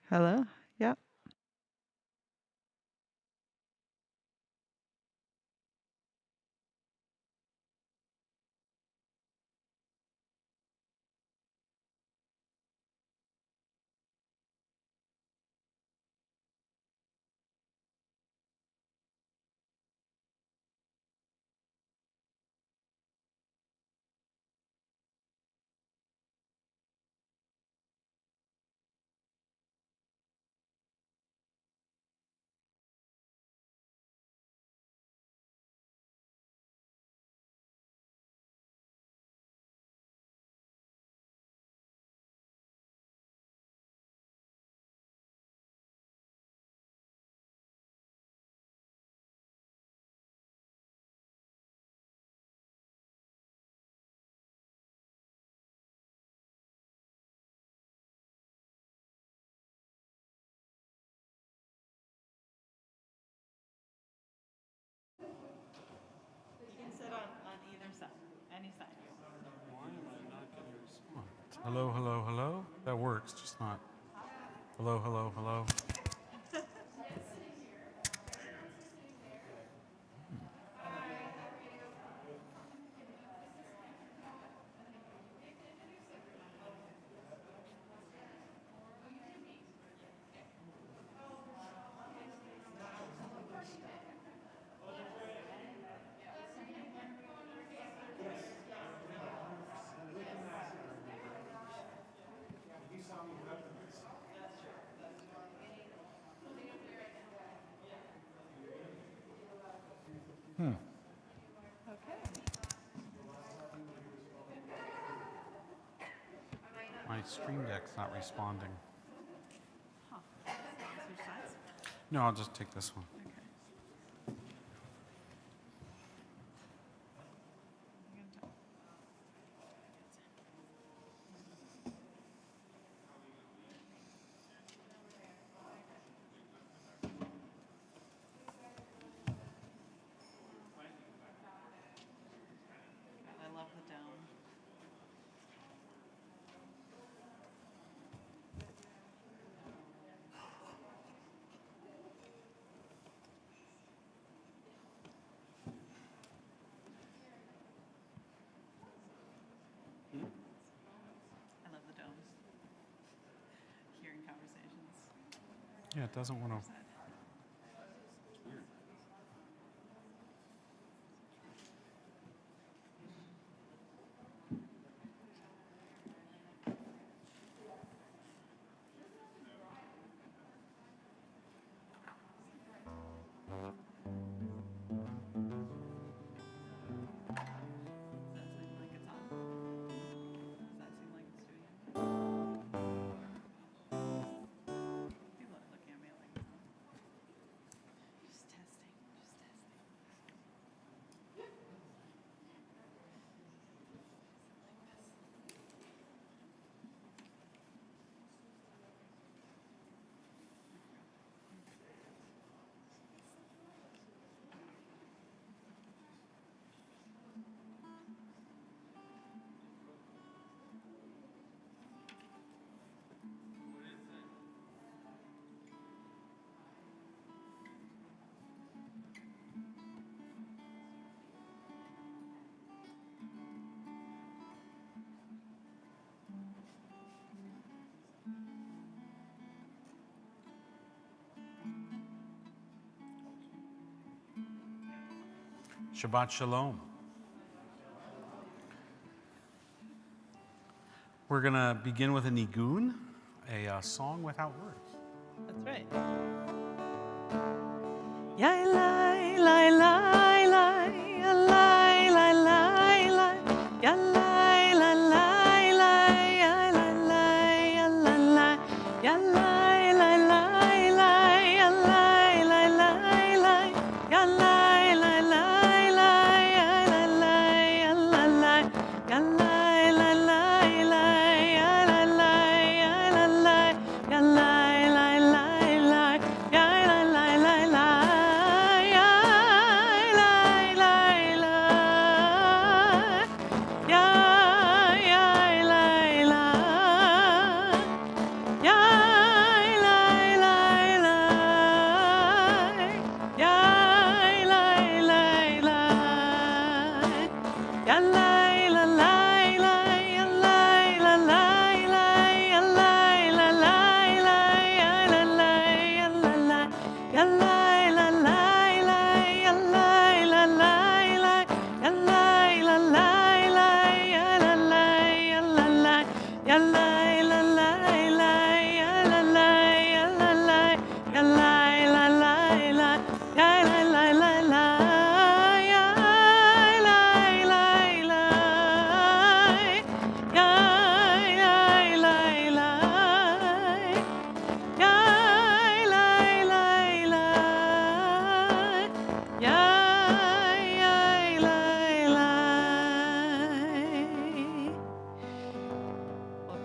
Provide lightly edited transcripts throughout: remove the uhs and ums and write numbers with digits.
Hello? Yeah. You can sit on either side, any side you want. Why am I not getting a response? Hello, hello, hello. That works, just not. Hello, hello, hello. My Stream Deck's not responding. Switch sides? No, I'll just take this one. Okay. I love the dome. I love the domes. Hearing conversations. Yeah, it doesn't want to. Does that seem like it's on? Does that seem like it's doing it? People are looking at me like, just testing, just testing. Shabbat Shalom. We're going to begin with a nigun, a song without words. That's right. Yai lai lai lai lai, ya lai lai lai lai, ya lai lai lai lai, ya lai lai, ya lai lai, ya lai lai lai lai, ya lai lai lai lai, ya lai lai lai lai, ya lai lai, ya lai lai, ya lai lai lai lai, ya lai lai, ya lai lai, ya lai lai lai lai, ya lai lai lai lai, ya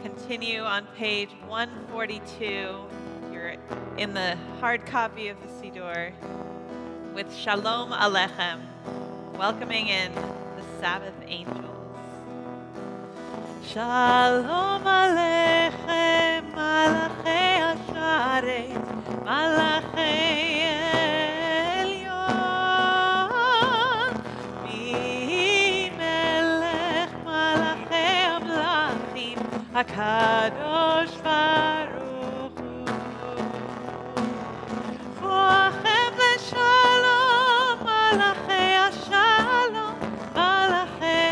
Continue on page 142. You're in the hard copy of the siddur with Shalom Aleichem, welcoming in the Sabbath angels. Shalom Aleichem, Malachei Hasharet, Malachei Elyon, Melech Malachei Amlachim, HaKadosh Baruch Hu. Roachem leShalom, Malachei HaShalom, Malachei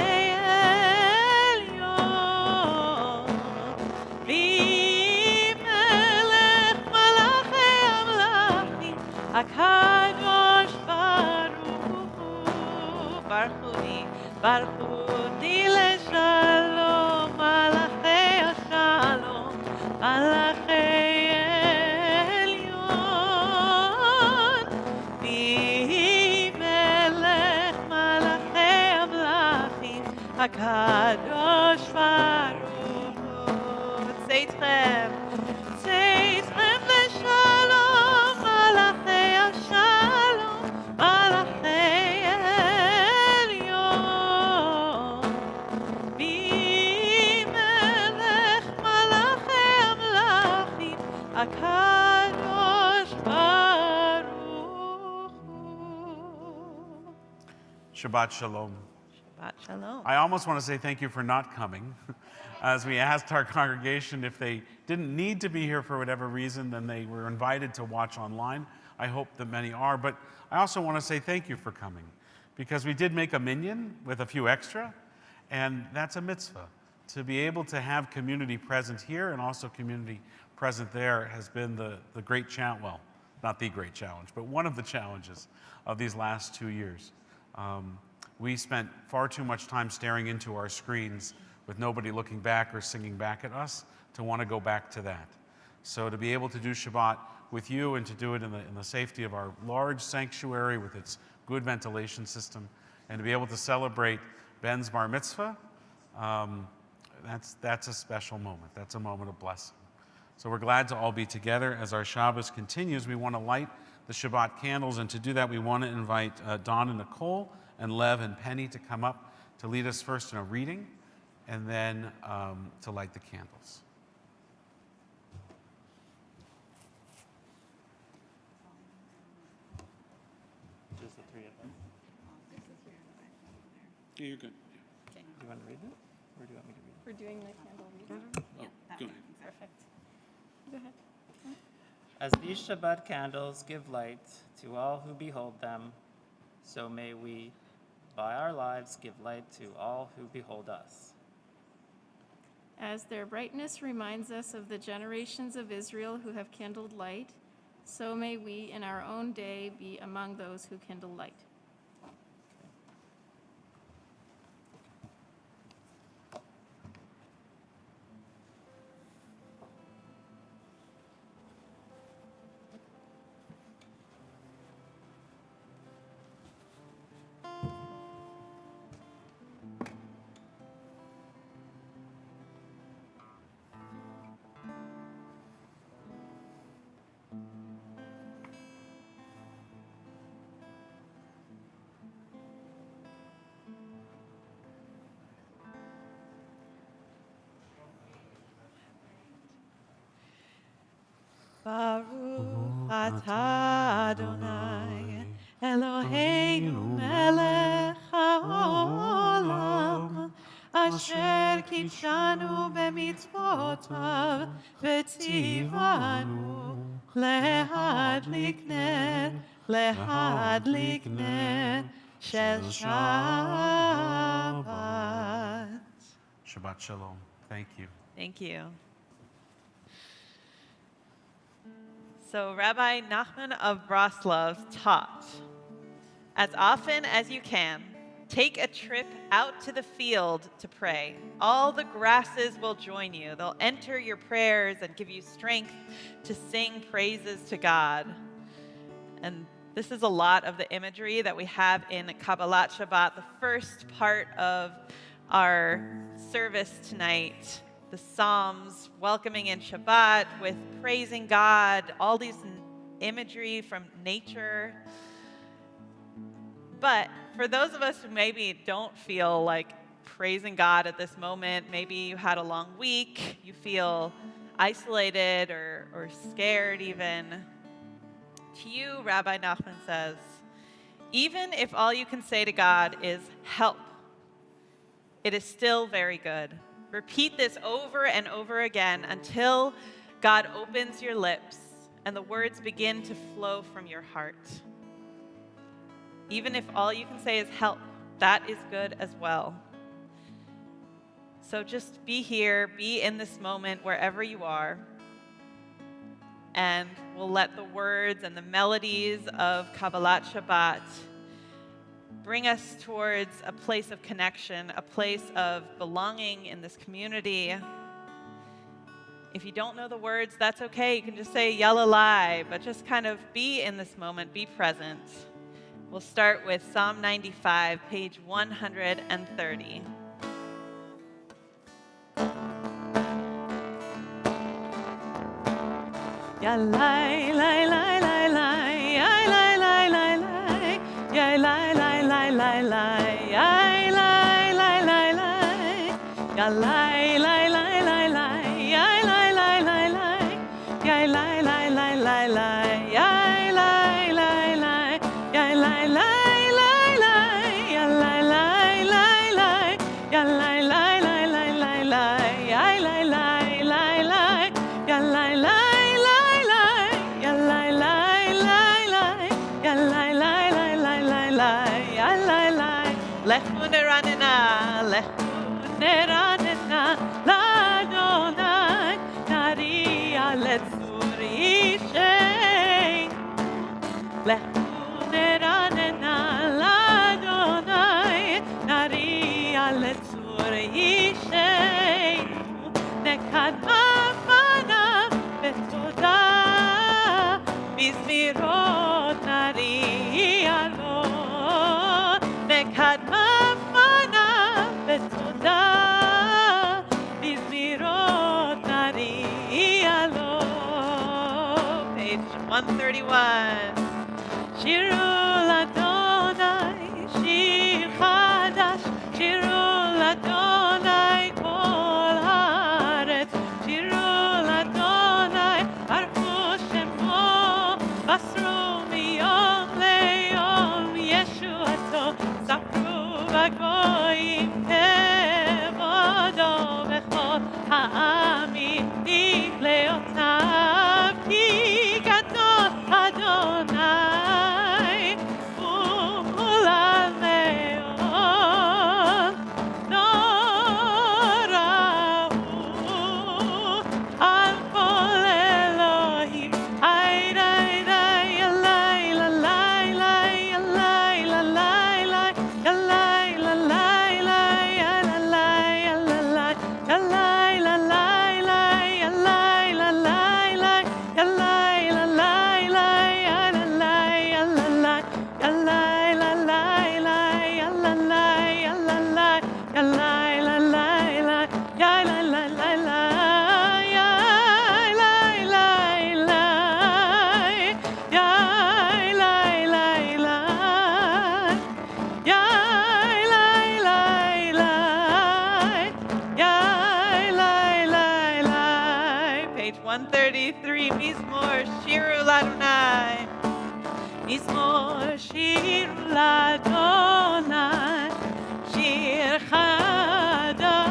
Elyon, Melech Malachei Amlachim, HaKadosh Baruch Hu. Baruchuni, Baruchuni leShalom, Malachei HaShalom, Malachei Elyon, Melech Malachei Amlachim, HaKadosh Baruch Hu. Tzeitchem, Tzeitchem leShalom, Malachei HaShalom, Malachei Elyon, Melech Malachei Amlachim, HaKadosh Baruch Hu. Shabbat Shalom. Shabbat Shalom. I almost want to say thank you for not coming. As we asked our congregation if they didn't need to be here for whatever reason, then they were invited to watch online. I hope that many are, but I also want to say thank you for coming, because we did make a minyan with a few extra, and that's a mitzvah. To be able to have community present here and also community present there has been the great challenge, well, not the great challenge, but one of the challenges of these last 2 years. We spent far too much time staring into our screens with nobody looking back or singing back at us to want to go back to that. So to be able to do Shabbat with you and to do it in the safety of our large sanctuary with its good ventilation system, and to be able to celebrate Ben's bar mitzvah, that's a special moment. That's a moment of blessing. So we're glad to all be together. As our Shabbos continues, we want to light the Shabbat candles, and to do that we want to invite Don and Nicole and Lev and Penny to come up to lead us first in a reading, and then to light the candles. Just the three of them. Yeah, you're good. Do you want to read it, or do you want me to read it? We're doing the candle reading. Oh, go ahead. Perfect. Go ahead. As these Shabbat candles give light to all who behold them, so may we, by our lives, give light to all who behold us. As their brightness reminds us of the generations of Israel who have kindled light, so may we in our own day be among those who kindle light. Baruch atah Adonai Eloheinu melech haolam אשר קידשנו במצוותיו וציוונו להדליק נר של Shabbat. Shabbat Shalom. Thank you. Thank you. So Rabbi Nachman of Broslov taught, as often as you can, take a trip out to the field to pray. All the grasses will join you. They'll enter your prayers and give you strength to sing praises to God. And this is a lot of the imagery that we have in Kabbalat Shabbat, the first part of our service tonight. The Psalms welcoming in Shabbat with praising God, all these imagery from nature. But for those of us who maybe don't feel like praising God at this moment, maybe you had a long week, you feel isolated or scared even, to you, Rabbi Nachman says, even if all you can say to God is help, it is still very good. Repeat this over and over again until God opens your lips and the words begin to flow from your heart. Even if all you can say is help, that is good as well. So just be here, be in this moment wherever you are, and we'll let the words and the melodies of Kabbalat Shabbat bring us towards a place of connection, a place of belonging in this community. If you don't know the words, that's okay. You can just say Yalalai, but just kind of be in this moment, be present. We'll start with Psalm 95, page 130. Yalai, lai, lai, lai, lai, yalai, lai, lai, lai, yalai, lai, lai, lai, lai, yalai, lai, lai, lai, lai, yalai, lai, lai, lai, lai, yalai, lai, lai, lai, yalai, lai, lai, lai, lai, yalai, lai, lai, lai, yalai, lai, lai, lai, yalai, lai, lai, lai, yalai, lai, lai, lai, lai, lai, yalai, lai, lai, lai, yalai, lai. Lechu neranena, l'Adonai, nariya letzur yisheinu. Lechu neranena, l'Adonai, nariya letzur yisheinu. Nekadma fanav betoda, bizmirot nariya lo. Nekadma Betoda, bizmirot nariya lo. Page 131. Shiru l'Adonai, shir chadash. Shiru l'Adonai, kol haaretz. Shiru l'Adonai, arfu shemo. Basru miyom leyom yeshuato. Sapru v'goyim העמים נגלאותיו כי גדול אדוני ומהולל מאוד נורא הוא על כל אלוהים איי די די הלילה לילה הלילה לילה הלילה לילה Page 133, Mizmor Shiru l'Adonai. Mizmor Shiru l'Adonai. Shir Chadash.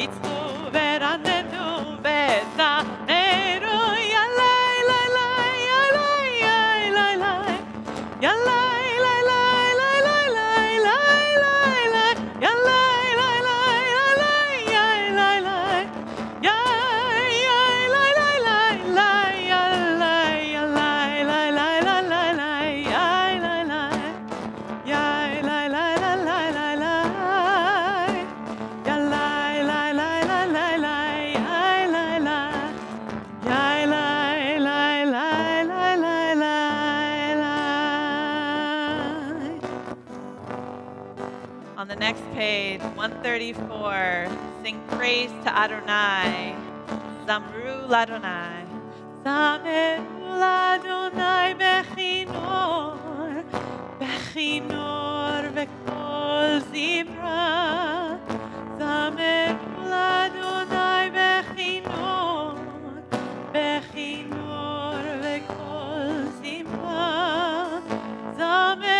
יצאו ורננו וזמרו ילאי לילאי ילאי ילאי ילאי On the next page, 134, sing praise to Adonai. Zamru l'Adonai. Zamru l'Adonai bechinor, bechinor v'kol zimra. Zamru l'Adonai bechinor, bechinor v'kol zimra. Zamru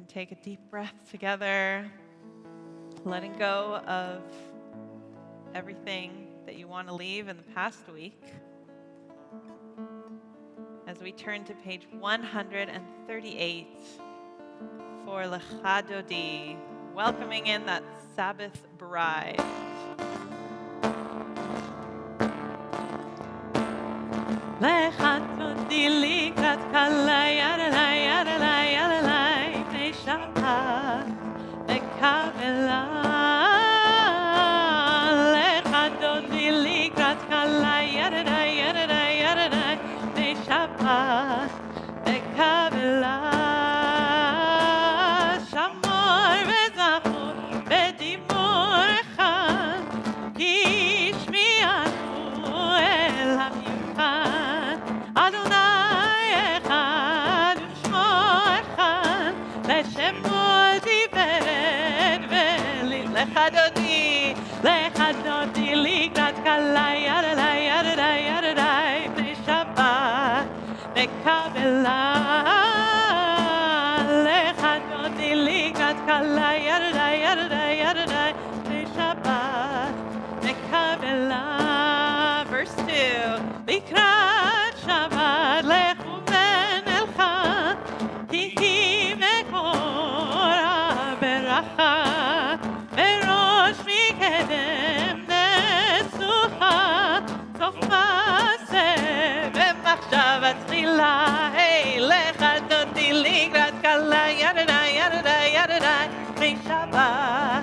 Take a deep breath together, letting go of everything that you want to leave in the past week. As we turn to page 138 for Lecha Dodi, welcoming in that Sabbath bride. Lecha Dodi likrat kala yarala yarala yarala Shabbat Kabbalat Lecha Dodi likrat kala yarada yarada yarada Shabbat Kabbalat Shamor vezachor bedimor echad Kishmi'anu el hamichad Adonai echad u'shmo echad L'shemol tifered veli Lecha Dodi likrat kala yarada yarada yarada B'nei Shabbat Kabbalat Lecha Dodi likrat kala yarada yarada yarada B'nei Shabbat Kabbalat. Verse 2 Likrat Shabbat lechu ben elcha Kiki mekor beracha Berosh mikedem nesucha Sof maseh v'machshava tchila Hey Lecha Dodi likrat kala yarada yarada yarada B'nei Shabbat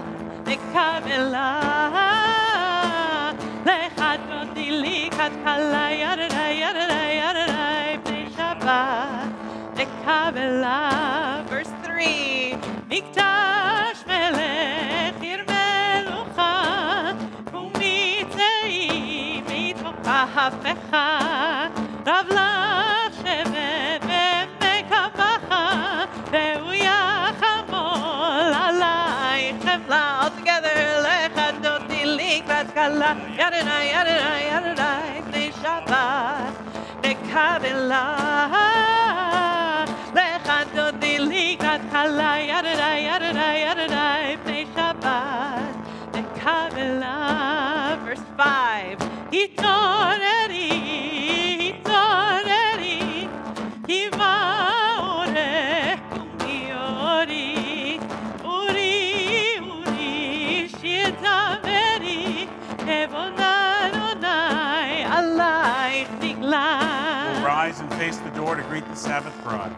Kabbalat Lecha Dodi likrat kala yarada yarada yarada B'nei Shabbat Kabbalat. Verse 3 Mikdash melech ir melucha Umitzei mitocha hafecha Rav lach shevet v'mekabacha Ve'u yachamol alaychem chemla. All together Lecha Dodi likrat kala yarada yarada yarada B'nei Shabbat Kabbalat Lecha Dodi likrat kala yarada yarada yarada B'nei Shabbat Kabbalat. Verse 5 התעוררי, התעוררי, היווה אורך ומיורי, אורי, אורי, שיר דברי, כבוד אדוני עלייך נגלה. We'll rise and face the door to greet the Sabbath bride.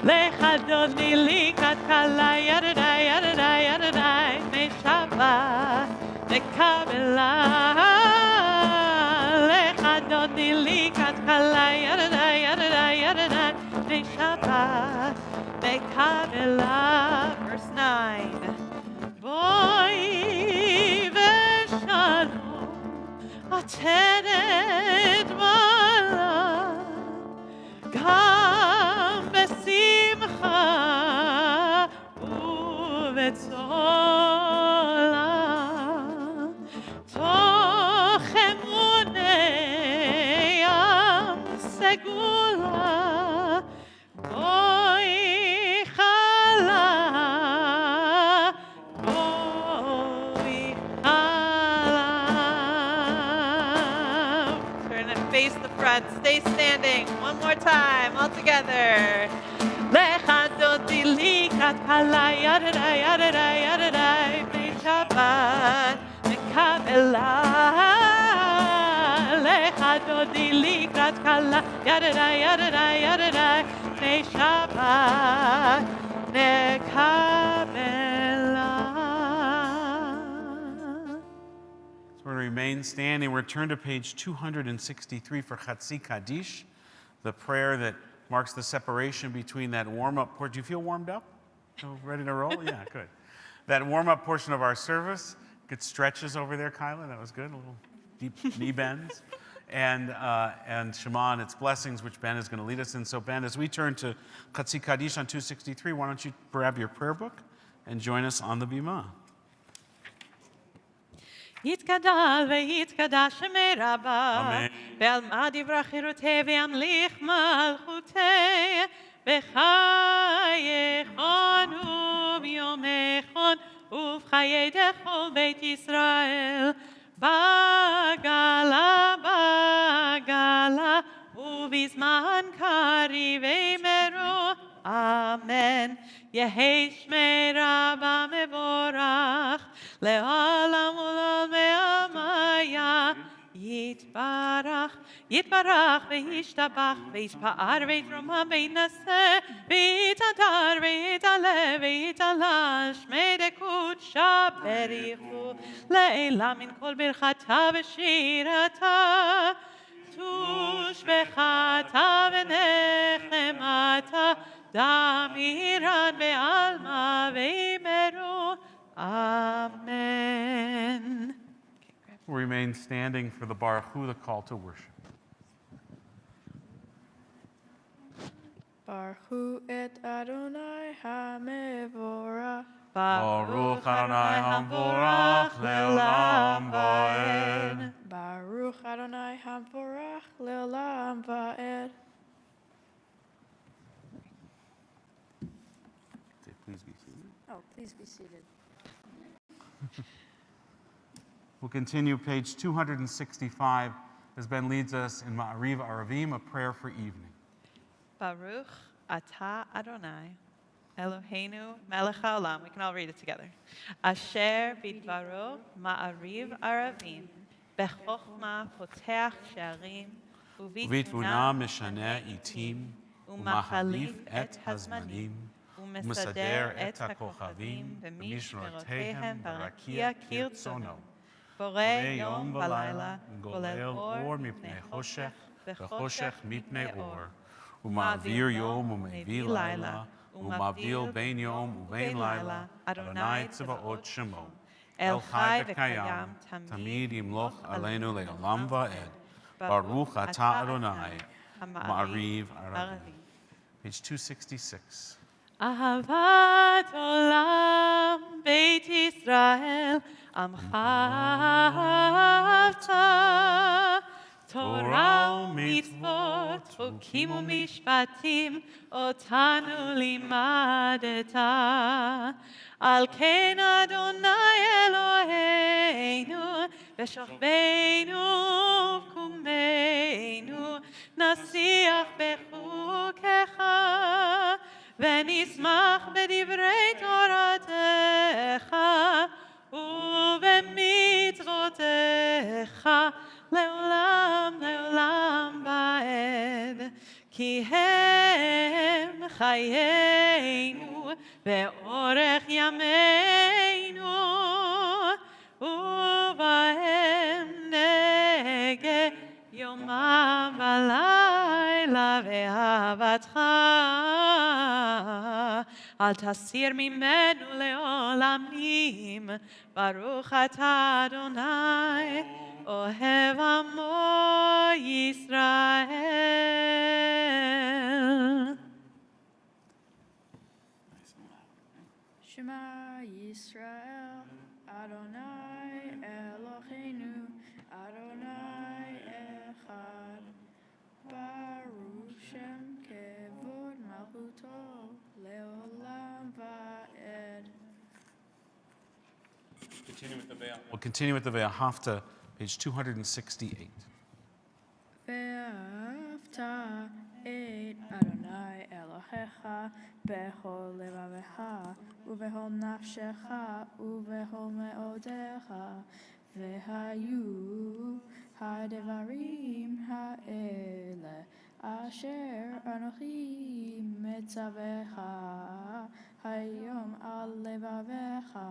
לך אדוני לקראת כלה, ירדה, ירדה, ירדה, משבת לקבלה. לך אדוני לקראת כלה, ירדה, ירדה, ירדה, משבת לקבלה. Verse 9. בואי ושלום, עטרת מעלה, גם בשמחה ובצולה, תוך אמוני ים סגולה, בואי חלה, בואי חלה. Turn and face the front. Stay standing. One more time, all together. לך אדוני לקראת כלה, ירדה, ירדה, ירדה, בשבת מקבלה. לך אדוני לקראת כלה, ירדה, ירדה, ירדה, בשבת נקבלה. So we're going to remain standing. We'll turn to page 263 for Chatzi Kaddish, the prayer that marks the separation between that warm-up portion. Do you feel warmed up? Ready to roll? Yeah, good. That warm-up portion of our service. Good stretches over there, Kyla. That was good. A little deep knee bends. And Shema and its blessings, which Ben is going to lead us in. So, Ben, as we turn to Chatzi Kaddish on 263, why don't you grab your prayer book and join us on the Bima. יתגדל ויתקדש שמי רבה, אמן. ועלמד יברח חירותי וימליך מלכותי, בחייכון וביומכון ובחיי דכל בית ישראל, בגלה בגלה ובזמן קריב אמרו אמן. יהי שמי רבה מבורך לעולם ולעולמי עלמיה. יתברך, יתברך וישתבח ויתפאר ויתרומם וינשא ויתהדר ויתעלה ויתעלה שמי דקודשא בריחו לעילה מן כל ברכתה ושירתה תושבחתה ונחמתה דמירן בעלמא ואמרו אמן. We'll remain standing for the Baruch Hu, the call to worship. Baruch Hu et Adonai HaMevorach. Baruch Adonai HaMevorach le'olam va'ed. Baruch Adonai HaMevorach le'olam va'ed. Please be seated. Oh, please be seated. We'll continue page 265 as Ben leads us in Ma'ariv Aravim, a prayer for evening. Baruch atah Adonai, Eloheinu melech haolam. We can all read it together. Asher bidvaro ma'ariv aravim, bechokma poteach she'arim, ובתבונה משנה עיתים, ומחליף את הזמנים, ומסדר את הכוכבים במשמרותיהם ברקיע כרצונו. בורא יום ולילה, גולל אור מפני חושך, וחושך מפני אור. ומעביר יום ומביא לילה, ומבדיל בין יום ובין לילה, אדוני צבאות שמו. אל חי וקיים, תמיד ימלוך עלינו לעולם ועד. Baruch atah Adonai, Ma'ariv Aravim. Page 266. אהבת עולם בית ישראל, עמך אהבת. תורה ומצוות, חוקים ומשפטים, אותנו לימדת. על כן אדוני אלוהינו, בשוכבנו ובקומנו, נשיח בחוקיך, ונשמח בדברי תורתך, ובמצוותיך, לעולם לעולם ועד. כי הם חיינו ואורך ימינו, ובהם נגה יומם ולילה ואהבתך. אל תסיר ממנו לעולמים, ברוך אתה אדוני, אוהב עמו ישראל. Shema Yisrael, Adonai Eloheinu, Adonai Echad. Baruch Shem Kevod Malchuto, Leolam Va'ed. We'll continue with the veil. Hafta, page 268. Ve'afta et Adonai Elohecha bechol levavecha uvechol nafshecha uvechol meodecha vehayu hadevarim ha'ele asher anochi metzavecha hayom al levavecha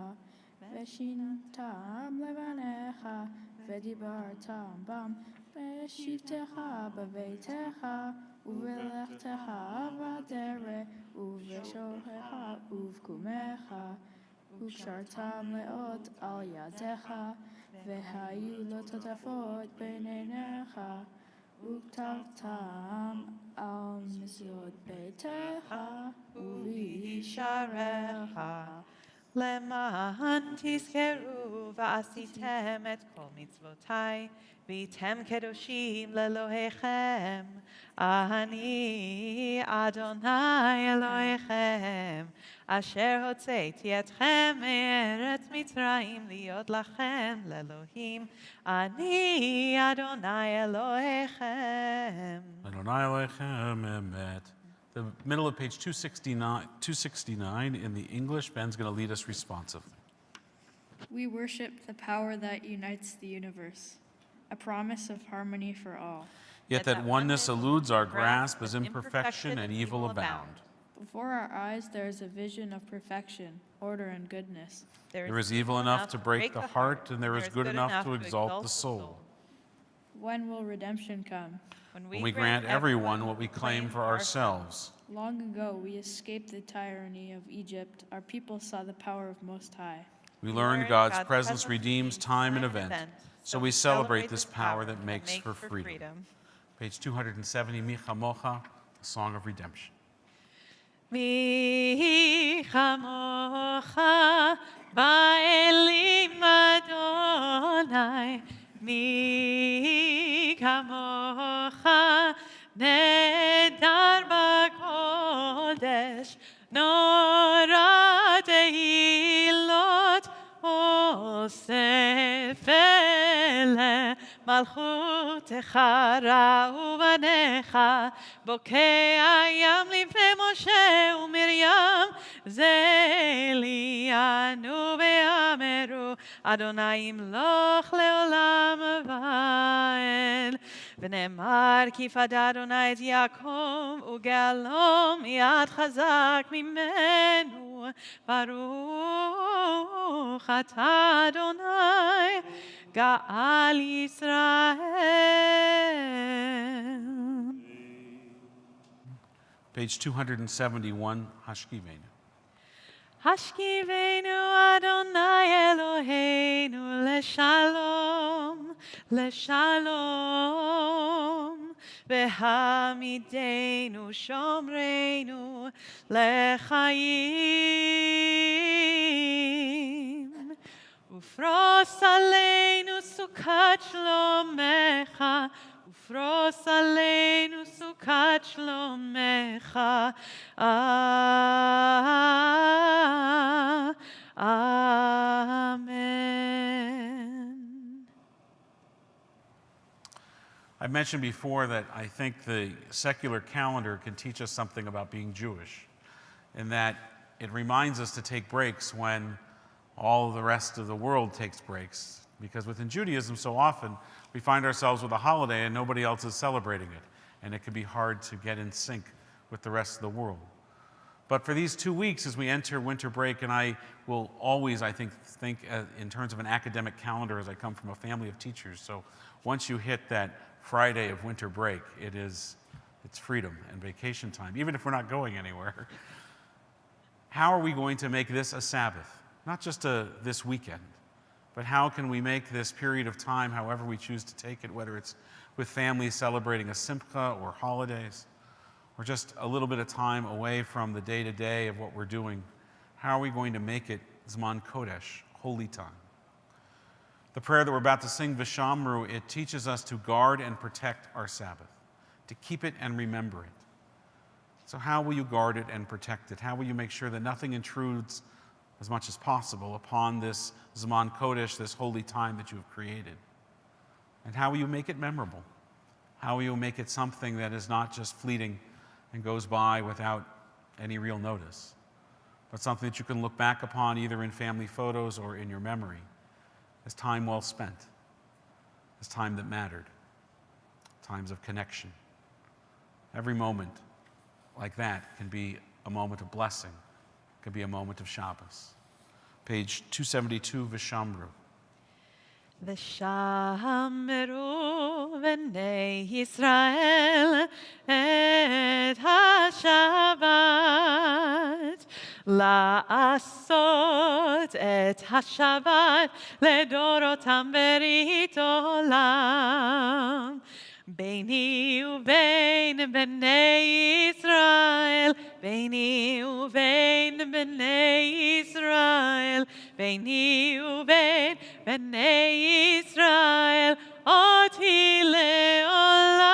ושינתם לבניך ודיברתם בם בשבתך בביתך ובלכתך בדרך ובשוכבך ובקומך וקשרתם לאות על ידיך והיו לו תותפות בין עיניך וכתבתם על מזוזות ביתך ובשעריך למען תזכרו ועשיתם את כל מצוותיי, והייתם קדושים לאלוהיכם. אני אדוני אלוהיכם, אשר הוצאתי אתכם מארץ מצרים להיות לכם לאלוהים. אני אדוני אלוהיכם. Adonai Elohim Emet. The middle of page 269 in the English. Ben's going to lead us responsively. We worship the power that unites the universe, a promise of harmony for all. Yet that oneness eludes our grasp as imperfection and evil abound. Before our eyes there is a vision of perfection, order, and goodness. There is evil enough to break the heart, and there is good enough to exalt the soul. When will redemption come? When we grant everyone what we claim for ourselves. Long ago we escaped the tyranny of Egypt. Our people saw the power of Most High. We learned God's presence redeems time and event, so we celebrate this power that makes for freedom. Page 270, Micha Mocha, the Song of Redemption. מי כמוך באלים אדוני, מי כמוך נדר בקודש, נורא תהילות אוסף אלה, מלכותך ראו בניך, בוקע ים לפני משה ומרים, זה ליאנו ואמרו, אדוני ימלוך לעולם ועד. ונאמר כי פדה אדוני את יעקב וגאלו מיד חזק ממנו, ברוך אתה אדוני גאל ישראל. Page 271, Hashkivenu. השכיבנו אדוני אלוהינו לשלום, לשלום, והעמידנו שומרנו לחיים. ופרוס עלינו סוכת שלומך, ופרוס עלינו סוכת שלומך. אמן. I've mentioned before that I think the secular calendar can teach us something about being Jewish, in that it reminds us to take breaks when all the rest of the world takes breaks. Because within Judaism, so often we find ourselves with a holiday and nobody else is celebrating it, and it can be hard to get in sync with the rest of the world. But for these 2 weeks as we enter winter break, and I will always, I think in terms of an academic calendar as I come from a family of teachers. So once you hit that Friday of winter break, it's freedom and vacation time, even if we're not going anywhere. How are we going to make this a Sabbath? Not just this weekend, but how can we make this period of time, however we choose to take it, whether it's with families celebrating a simcha or holidays, or just a little bit of time away from the day-to-day of what we're doing, how are we going to make it Zman Kodesh, holy time? The prayer that we're about to sing, V'shamru, it teaches us to guard and protect our Sabbath, to keep it and remember it. So how will you guard it and protect it? How will you make sure that nothing intrudes as much as possible upon this Zman Kodesh, this holy time that you have created? And how will you make it memorable? How will you make it something that is not just fleeting and goes by without any real notice, but something that you can look back upon either in family photos or in your memory as time well spent, as time that mattered, times of connection. Every moment like that can be a moment of blessing, can be a moment of Shabbos. Page 272, V'shamru. ושמרו בני ישראל את השבת, לעשות את השבת לדורותם ברית עולם. ביני ובין בני ישראל, ביני ובין בני ישראל, ביני ובין בני ישראל, אותי לעולם.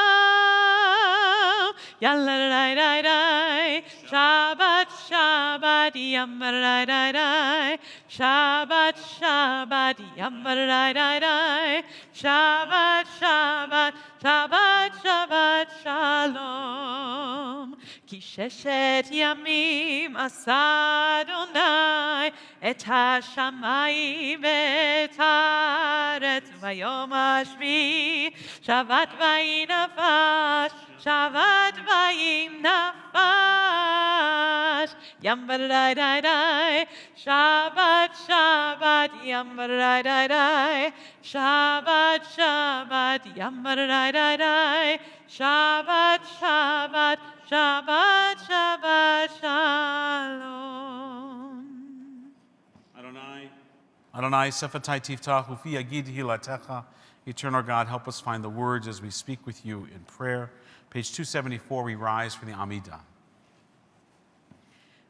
יאללה די די די, שבת שבת ימר די די די, שבת שבת ימר די די די, שבת שבת שבת שבת שלום. כי ששת ימים עשה אדוני את השמיים ואת הארץ, ביום השביעי שבת ויהי נפש, שבת ויהי נפש. ימר די די די, שבת שבת ימר די די די, שבת שבת ימר די די די, שבת שבת שבת שבת שלום. Adonai, Sefatai Tiftachu, Fi Yagid Hilatecha. Eternal God, help us find the words as we speak with you in prayer. Page 274, we rise for the Amidah.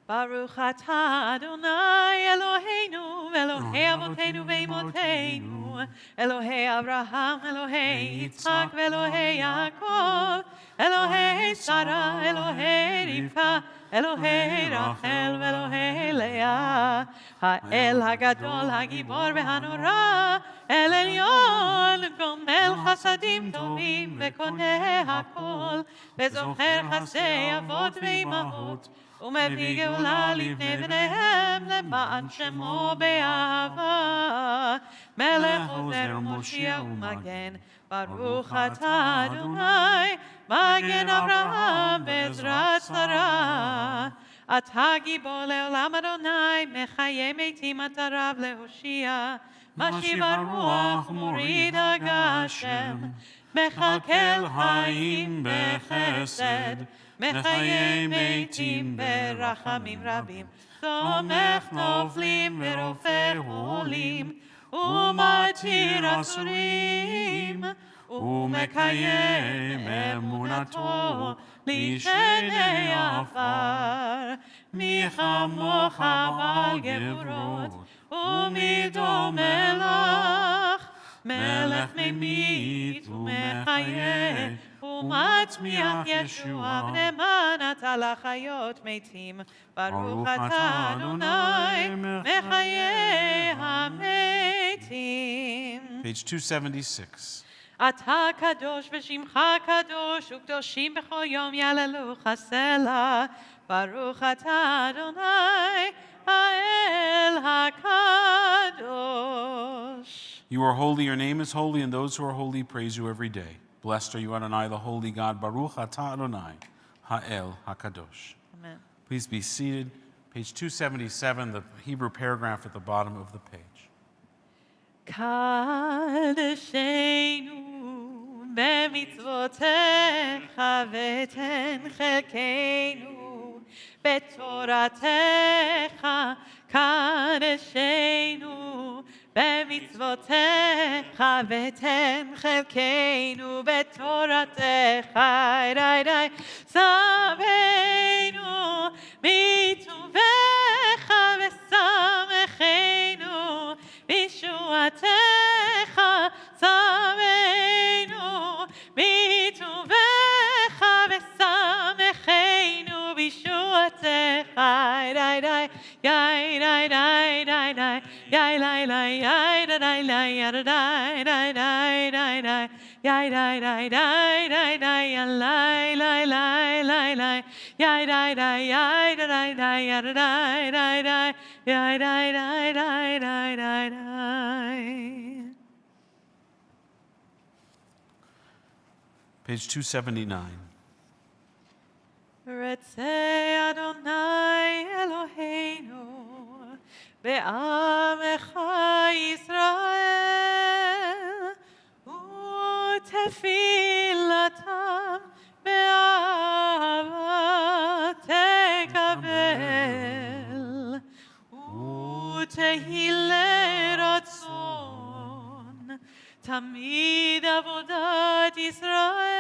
ברוך אתה אדוני אלוהינו ואלוהי אבותינו ואמותינו, אלוהי אברהם, אלוהי יצחק ואלוהי יעקב, אלוהי שרה, אלוהי רבקה, אלוהי רחל ואלוהי לאה, האל הגדול, הגיבור והנורא, אל עליון, גומל חסדים טובים וקונה הכל, וזוכר חסדי אבות ואימהות, ומביא גאולה לבני בניהם למען שמו באהבה. מלך עוזר ומושיע ומגן, ברוך אתה אדוני, מגן אברהם בעזרת שרה. אתה גיבור לעולם אדוני, מחיה מתים אתה רב להושיע. משיב הרוח ומוריד הגשם, מחכל חיים בחסד, מחיה מתים ברחמים רבים, תומך נופלים ורופא חולים, ומתיר אסורים, ומקיים אמונתו לשני עפר. מי כמוך בעל גבורות, ומי דומה לך, מלך ממית ומחיה, ומצמיח ישועה, ונאמן אתה לחיות מתים. ברוך אתה אדוני, מחיה המתים. Page 276. אתה קדוש ושמך קדוש, וקדושים בכל יום יהללוך סלה. ברוך אתה אדוני, האל הקדוש. You are holy, your name is holy, and those who are holy praise you every day. Blessed are you, Adonai, the holy God. Baruch atah Adonai, ha'el hakadosh. Amen. Please be seated. Page 277, the Hebrew paragraph at the bottom of the page. קדשנו במצוותיך ותן חלקנו בתורתך. קדשנו במצוותיך ותן חלקנו בתורתך. שמנו מטובך ושמחנו בישועתך. שמנו מטובך ושמחנו בישועתך. Page 279. רצה אדוני אלוהינו בעמך ישראל, ותפילתם באהבה תקבל, ותהי לרצון תמיד עבודת ישראל.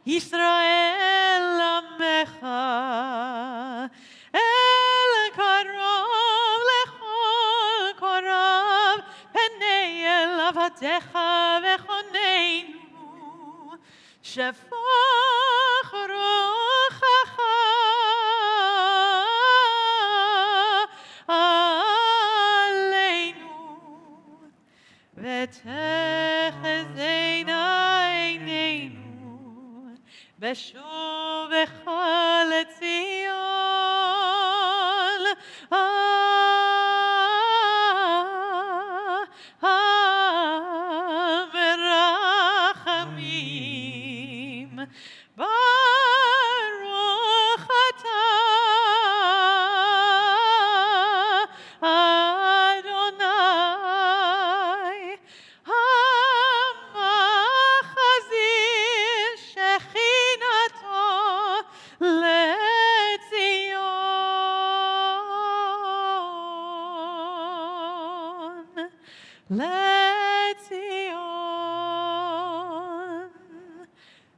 ישראל עמך, אל קרוב לכל קרב, פני אל עבדיך וחוננו, שפוך רוחך עלינו, ותחזינה עינינו בשובך לציון. ברחמים ברוך אתה אדוני, המחזיר שכינתו לציון. לציון,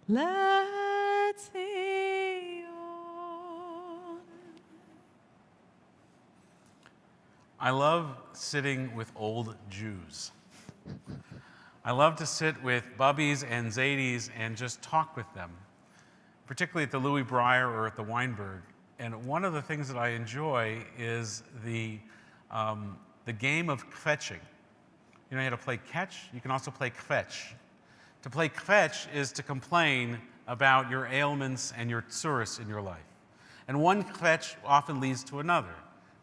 לציון. I love sitting with old Jews. I love to sit with Bubbies and Zadies and just talk with them, particularly at the Louis Breyer or at the Weinberg. And one of the things that I enjoy is the game of kvetching. You know how to play catch? You can also play kvetch. To play kvetch is to complain about your ailments and your tsuris in your life. And one kvetch often leads to another.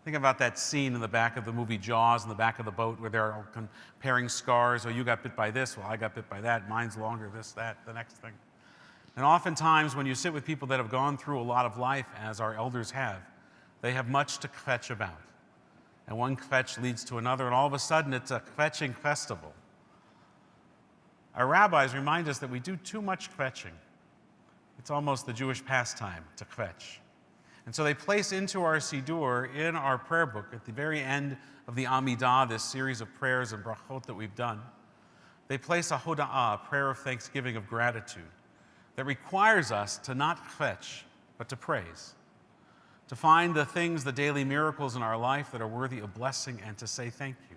Think about that scene in the back of the movie Jaws, in the back of the boat, where they're all comparing scars. Oh, you got bit by this, well, I got bit by that, mine's longer, this, that, the next thing. And oftentimes, when you sit with people that have gone through a lot of life, as our elders have, they have much to kvetch about. And one kvetch leads to another, and all of a sudden, it's a kvetching festival. Our rabbis remind us that we do too much kvetching. It's almost the Jewish pastime to kvetch. And so they place into our siddur, in our prayer book, at the very end of the Amidah, this series of prayers and brachot that we've done, they place a hoda'ah, a prayer of thanksgiving, of gratitude, that requires us to not kvetch, but to praise, to find the things, the daily miracles in our life that are worthy of blessing, and to say thank you,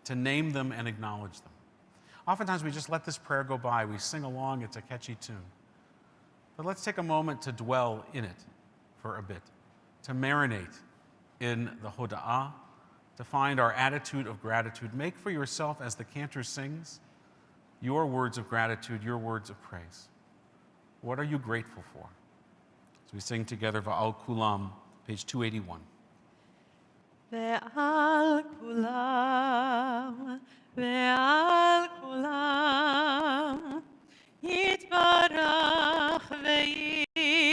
to name them and acknowledge them. Oftentimes we just let this prayer go by. We sing along, it's a catchy tune. But let's take a moment to dwell in it for a bit, to marinate in the Hoda'ah to find our attitude of gratitude. Make for yourself, as the cantor sings, your words of gratitude, your words of praise. What are you grateful for? So we sing together Va'al Kulam, page 281. ועל כולם, ועל כולם, יתברך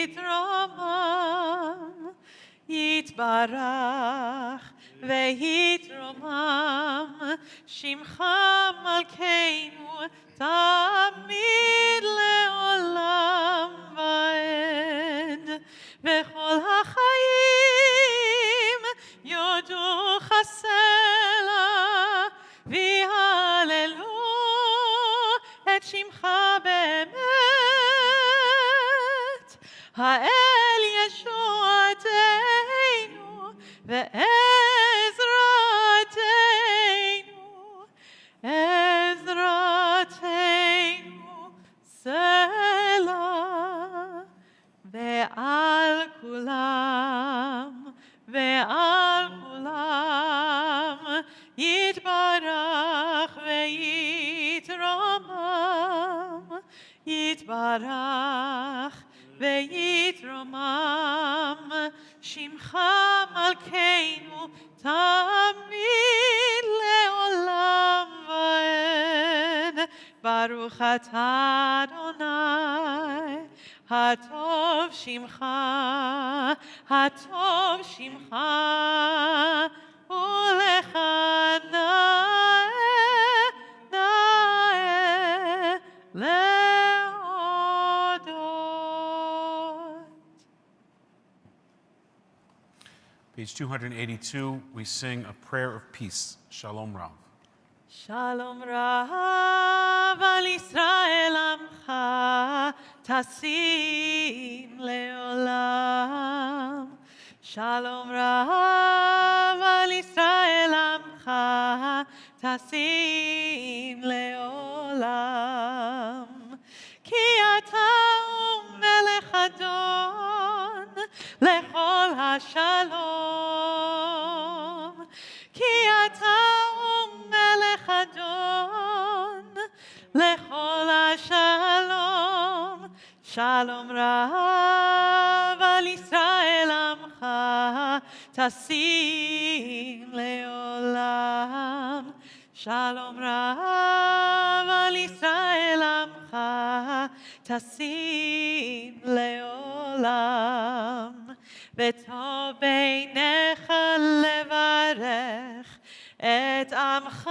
ויתרומם, יתברך ויתרומם, שמך מלכנו תמיד לעולם ועד, וכל החיים יודוך סלע, ויהללו את שמך באמת, האל ישועתנו ועזרתנו, עזרתנו סלע. ועל כולם, ועל כולם, יתברך ויתרומם, יתברך ויתרומם, שמך מלכנו תמיד לעולם ועד. ברוך אתה אדוני, הטוב שמך, הטוב שמך, ולך נאה, נאה להודות. Page 282, we sing a prayer of peace, Shalom Rav. שלום רב על ישראל עמך, תשים לעולם. שלום רב על ישראל עמך, תשים לעולם. כי אתה הוא מלך אדון לכל השלום. כי אתה הוא מלך אדון לכל השלום. שלום רב על ישראל עמך, תשים לעולם. שלום רב על ישראל עמך, תשים לעולם. וטוב בעיניך לברך את עמך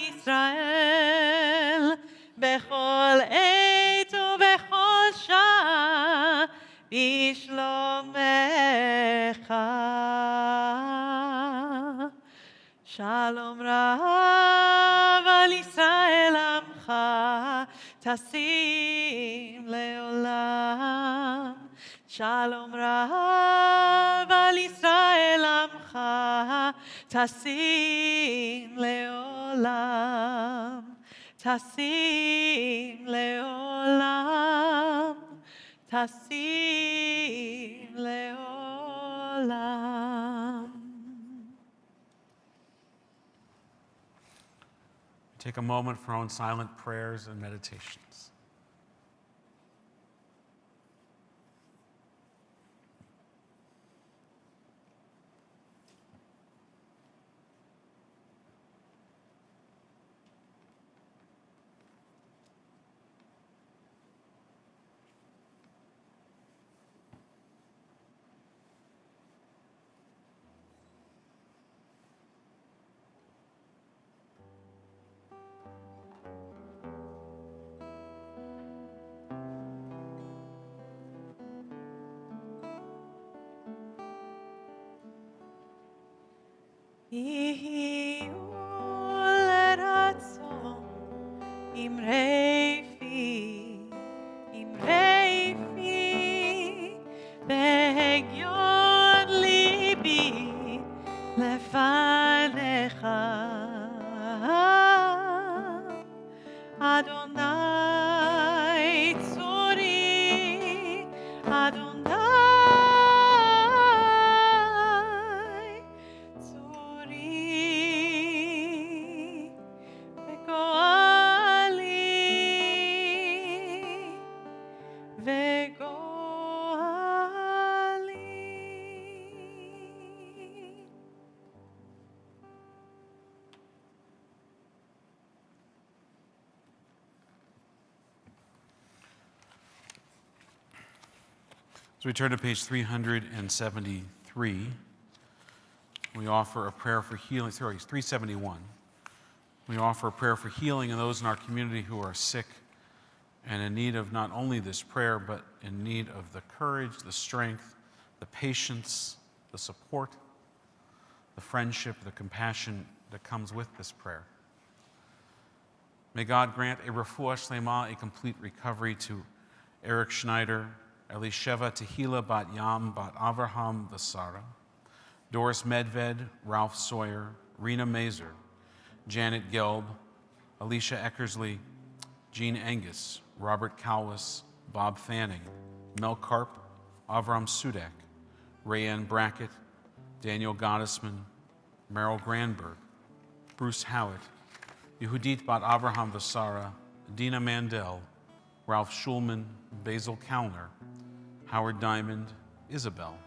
ישראל, בכל עת ובכל שעה בשלומך. שלום רב על ישראל עמך, תשים לעולם. שלום רב על ישראל עמך, תשים לעולם. תשים לעולם. תשים לעולם. Take a moment for our own silent prayers and meditations. יהיו לרצון אמרי פי, אמרי פי, בהגיון ליבי לפניך. אדוני צורי, אדוני As we turn to page 373, we offer a prayer for healing. Sorry, 371. We offer a prayer for healing in those in our community who are sick and in need of not only this prayer, but in need of the courage, the strength, the patience, the support, the friendship, the compassion that comes with this prayer. May God grant a refuah shlema, a complete recovery to Eric Schneider, Elisheva Tehila Bat Yam Bat Avraham Vasara, Doris Medved, Ralph Sawyer, Rena Mazer, Janet Gelb, Alicia Eckersley, Jean Angus, Robert Calwas, Bob Fanning, Mel Karp, Avram Sudak, Rayanne Brackett, Daniel Gottesman, Merrill Granberg, Bruce Howitt, Yehudit Bat Avraham Vasara, Dina Mandel, Ralph Schulman, Basil Kalner, Howard Diamond, Isabel,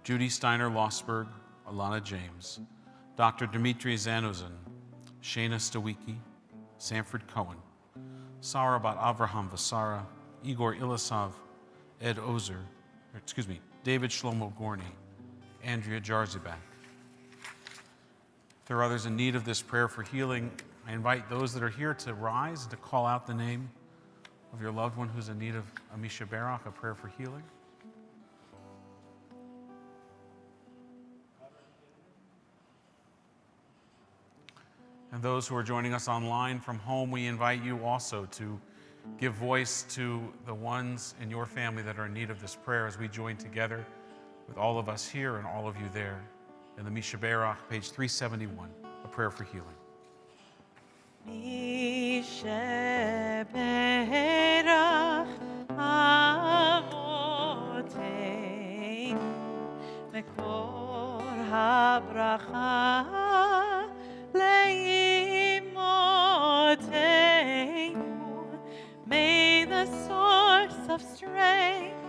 Judy Steiner Lossberg, Alana James, Dr. Dmitry Zanozin, Shana Stawicki, Sanford Cohen, Sarah Bat Avraham Vasara, Igor Ilisov, Ed Ozer, David Shlomo Gorney, Andrea Jarzibak. If there are others in need of this prayer for healing, I invite those that are here to rise and to call out the name of your loved one who's in need of a Misha Barak, a prayer for healing. And those who are joining us online from home, we invite you also to give voice to the ones in your family that are in need of this prayer as we join together with all of us here and all of you there in the Misha Barak, page 371, a prayer for healing. Misha Barak Avoteinu Mekor HaBracha Leimotenu. May the source of strength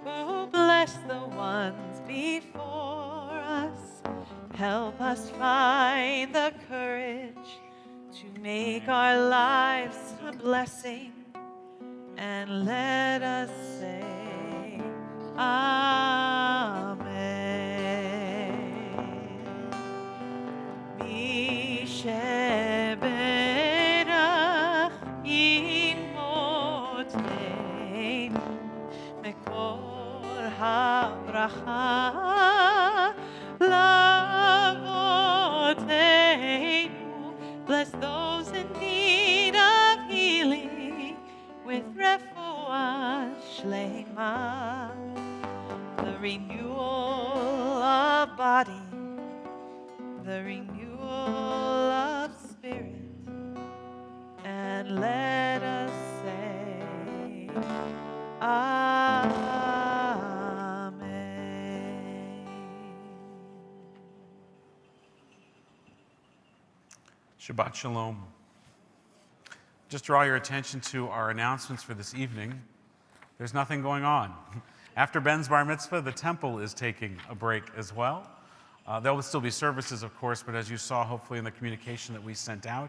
who bless the ones before us help us find the courage to make our lives a blessing, and let us say Amen. Mishe berach imotenu mekor habracha lavotenu. Bless those in need of healing with refuah shlema, the renewal of body, the renewal of spirit, and let us say Amen. Shabbat Shalom. Just draw your attention to our announcements for this evening. There's nothing going on. After Ben's bar mitzvah, the temple is taking a break as well. There will still be services, of course, but as you saw, hopefully, in the communication that we sent out,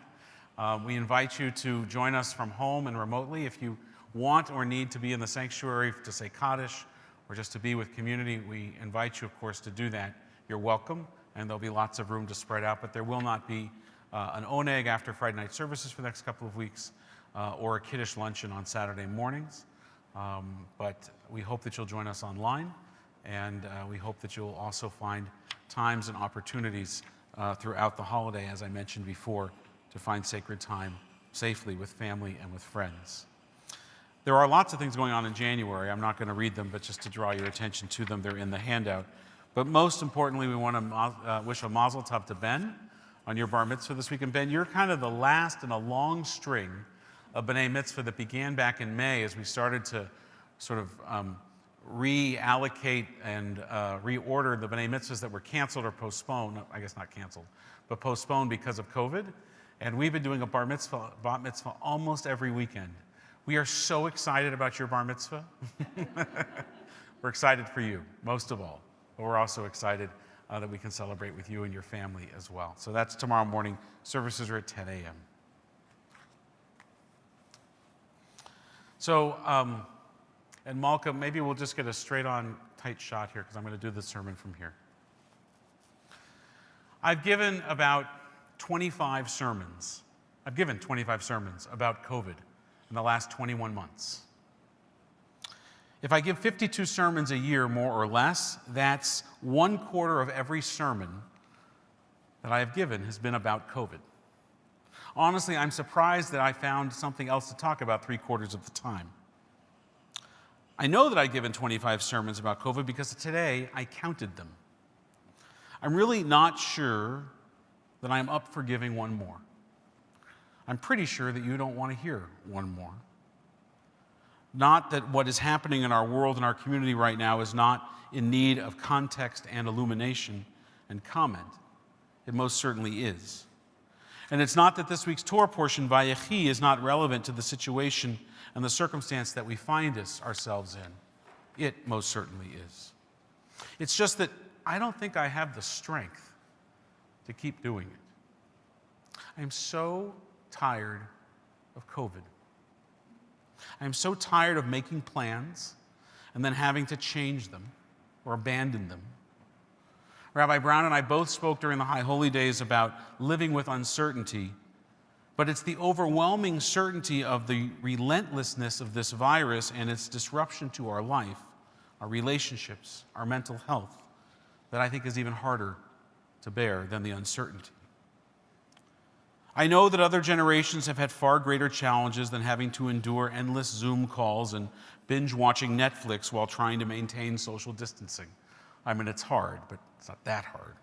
we invite you to join us from home and remotely. If you want or need to be in the sanctuary to say Kaddish or just to be with community, we invite you, of course, to do that. You're welcome, and there'll be lots of room to spread out, but there will not be an oneg after Friday night services for the next couple of weeks, or a Kiddush luncheon on Saturday mornings. But we hope that you'll join us online, and we hope that you'll also find times and opportunities throughout the holiday, as I mentioned before, to find sacred time safely with family and with friends. There are lots of things going on in January. I'm not going to read them, but just to draw your attention to them, they're in the handout. But most importantly, we want to wish a mazel tov to Ben on your bar mitzvah this week. And Ben, you're kind of the last in a long string of B'nai Mitzvah that began back in May as we started to sort of reallocate and reorder the B'nai Mitzvahs that were canceled or postponed. I guess not canceled, but postponed because of COVID. And we've been doing a bar mitzvah, bat mitzvah almost every weekend. We are so excited about your bar mitzvah. We're excited for you, most of all. But we're also excited that we can celebrate with you and your family as well. So that's tomorrow morning. Services are at 10 a.m. So And Malka, maybe we'll just get a straight-on tight shot here because I'm going to do the sermon from here. I've given about 25 sermons. I've given 25 sermons about COVID in the last 21 months. If I give 52 sermons a year, more or less, that's 1/4 of every sermon that I have given has been about COVID. Honestly, I'm surprised that I found something else to talk about 3/4 of the time. I know that I've given 25 sermons about COVID because today I counted them. I'm really not sure that I'm up for giving one more. I'm pretty sure that you don't want to hear one more. Not that what is happening in our world and our community right now is not in need of context and illumination and comment. It most certainly is. And it's not that this week's Torah portion, Vayechi, is not relevant to the situation and the circumstance that we find ourselves in. It most certainly is. It's just that I don't think I have the strength to keep doing it. I am so tired of COVID. I am so tired of making plans and then having to change them or abandon them. Rabbi Brown and I both spoke during the High Holy Days about living with uncertainty, but it's the overwhelming certainty of the relentlessness of this virus and its disruption to our life, our relationships, our mental health, that I think is even harder to bear than the uncertainty. I know that other generations have had far greater challenges than having to endure endless Zoom calls and binge-watching Netflix while trying to maintain social distancing. I mean, it's hard, but it's not that hard.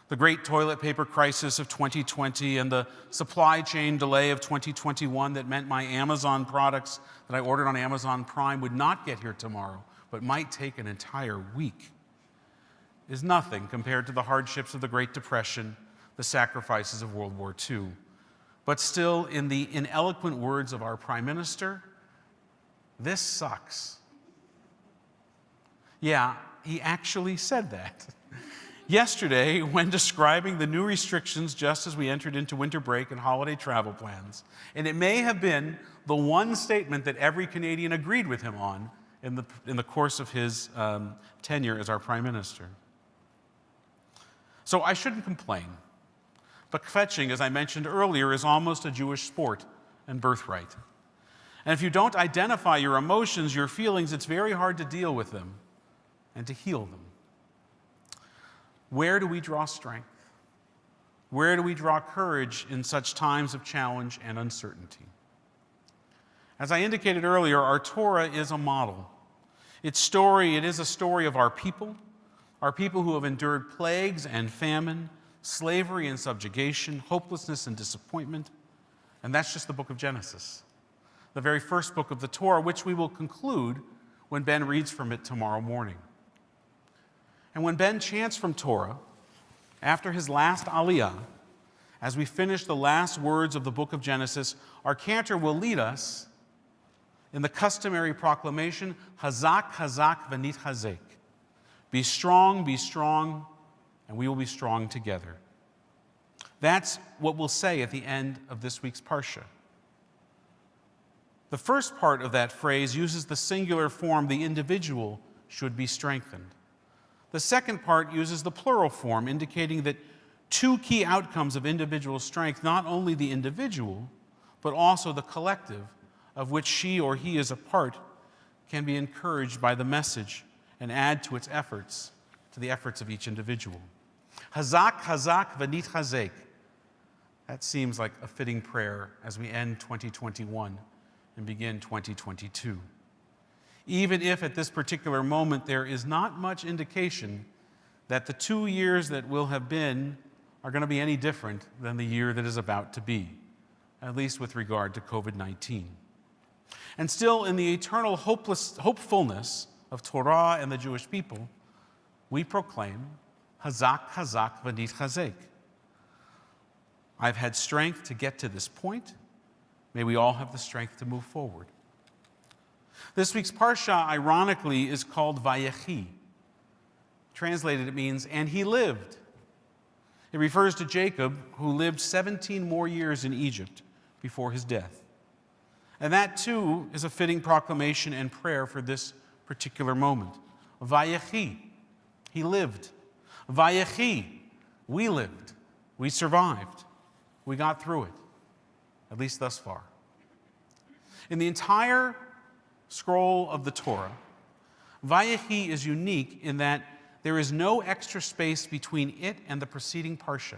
The great toilet paper crisis of 2020 and the supply chain delay of 2021 that meant my Amazon products that I ordered on Amazon Prime would not get here tomorrow, but might take an entire week, is nothing compared to the hardships of the Great Depression, the sacrifices of World War II. But still, in the ineloquent words of our Prime Minister, this sucks. Yeah, he actually said that. Yesterday, when describing the new restrictions just as we entered into winter break and holiday travel plans, and it may have been the one statement that every Canadian agreed with him on in the course of his tenure as our Prime Minister. So I shouldn't complain. But kvetching, as I mentioned earlier, is almost a Jewish sport and birthright. And if you don't identify your emotions, your feelings, it's very hard to deal with them and to heal them. Where do we draw strength? Where do we draw courage in such times of challenge and uncertainty? As I indicated earlier, our Torah is a model. It is a story of our people who have endured plagues and famine, slavery and subjugation, hopelessness and disappointment. And that's just the book of Genesis, the very first book of the Torah, which we will conclude when Ben reads from it tomorrow morning. And when Ben chants from Torah, after his last aliyah, as we finish the last words of the book of Genesis, our cantor will lead us in the customary proclamation, Hazak, Hazak, V'nit Hazek. Be strong, and we will be strong together. That's what we'll say at the end of this week's Parsha. The first part of that phrase uses the singular form, the individual should be strengthened. The second part uses the plural form, indicating that two key outcomes of individual strength, not only the individual, but also the collective, of which she or he is a part, can be encouraged by the message and add to its efforts, to the efforts of each individual. Hazak, Hazak, V'nit Hazek. That seems like a fitting prayer as we end 2021 and begin 2022. Even if at this particular moment there is not much indication that the 2 years that will have been are going to be any different than the year that is about to be, at least with regard to COVID-19. And still, in the eternal hopefulness of Torah and the Jewish people, we proclaim, Hazak, Hazak, V'nit Hazek. I've had strength to get to this point. May we all have the strength to move forward. This week's Parsha, ironically, is called Vayechi. Translated, it means, and he lived. It refers to Jacob, who lived 17 more years in Egypt before his death. And that too is a fitting proclamation and prayer for this particular moment. Vayechi, he lived. Vayechi, we lived. We survived. We got through it, at least thus far. In the entire scroll of the Torah, Vayechi is unique in that there is no extra space between it and the preceding parsha.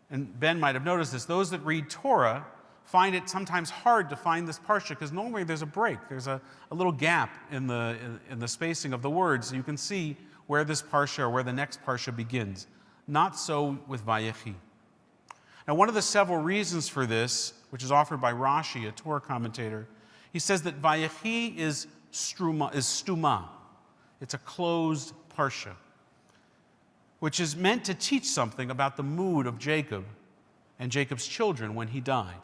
And Ben might have noticed this. Those that read Torah find it sometimes hard to find this parsha because normally there's a break. There's a little gap in the spacing of the words. So you can see where this parsha or where the next parsha begins. Not so with Vayechi. Now, one of the several reasons for this, which is offered by Rashi, a Torah commentator, he says that Vayechi is stuma. It's a closed parsha, which is meant to teach something about the mood of Jacob and Jacob's children when he died.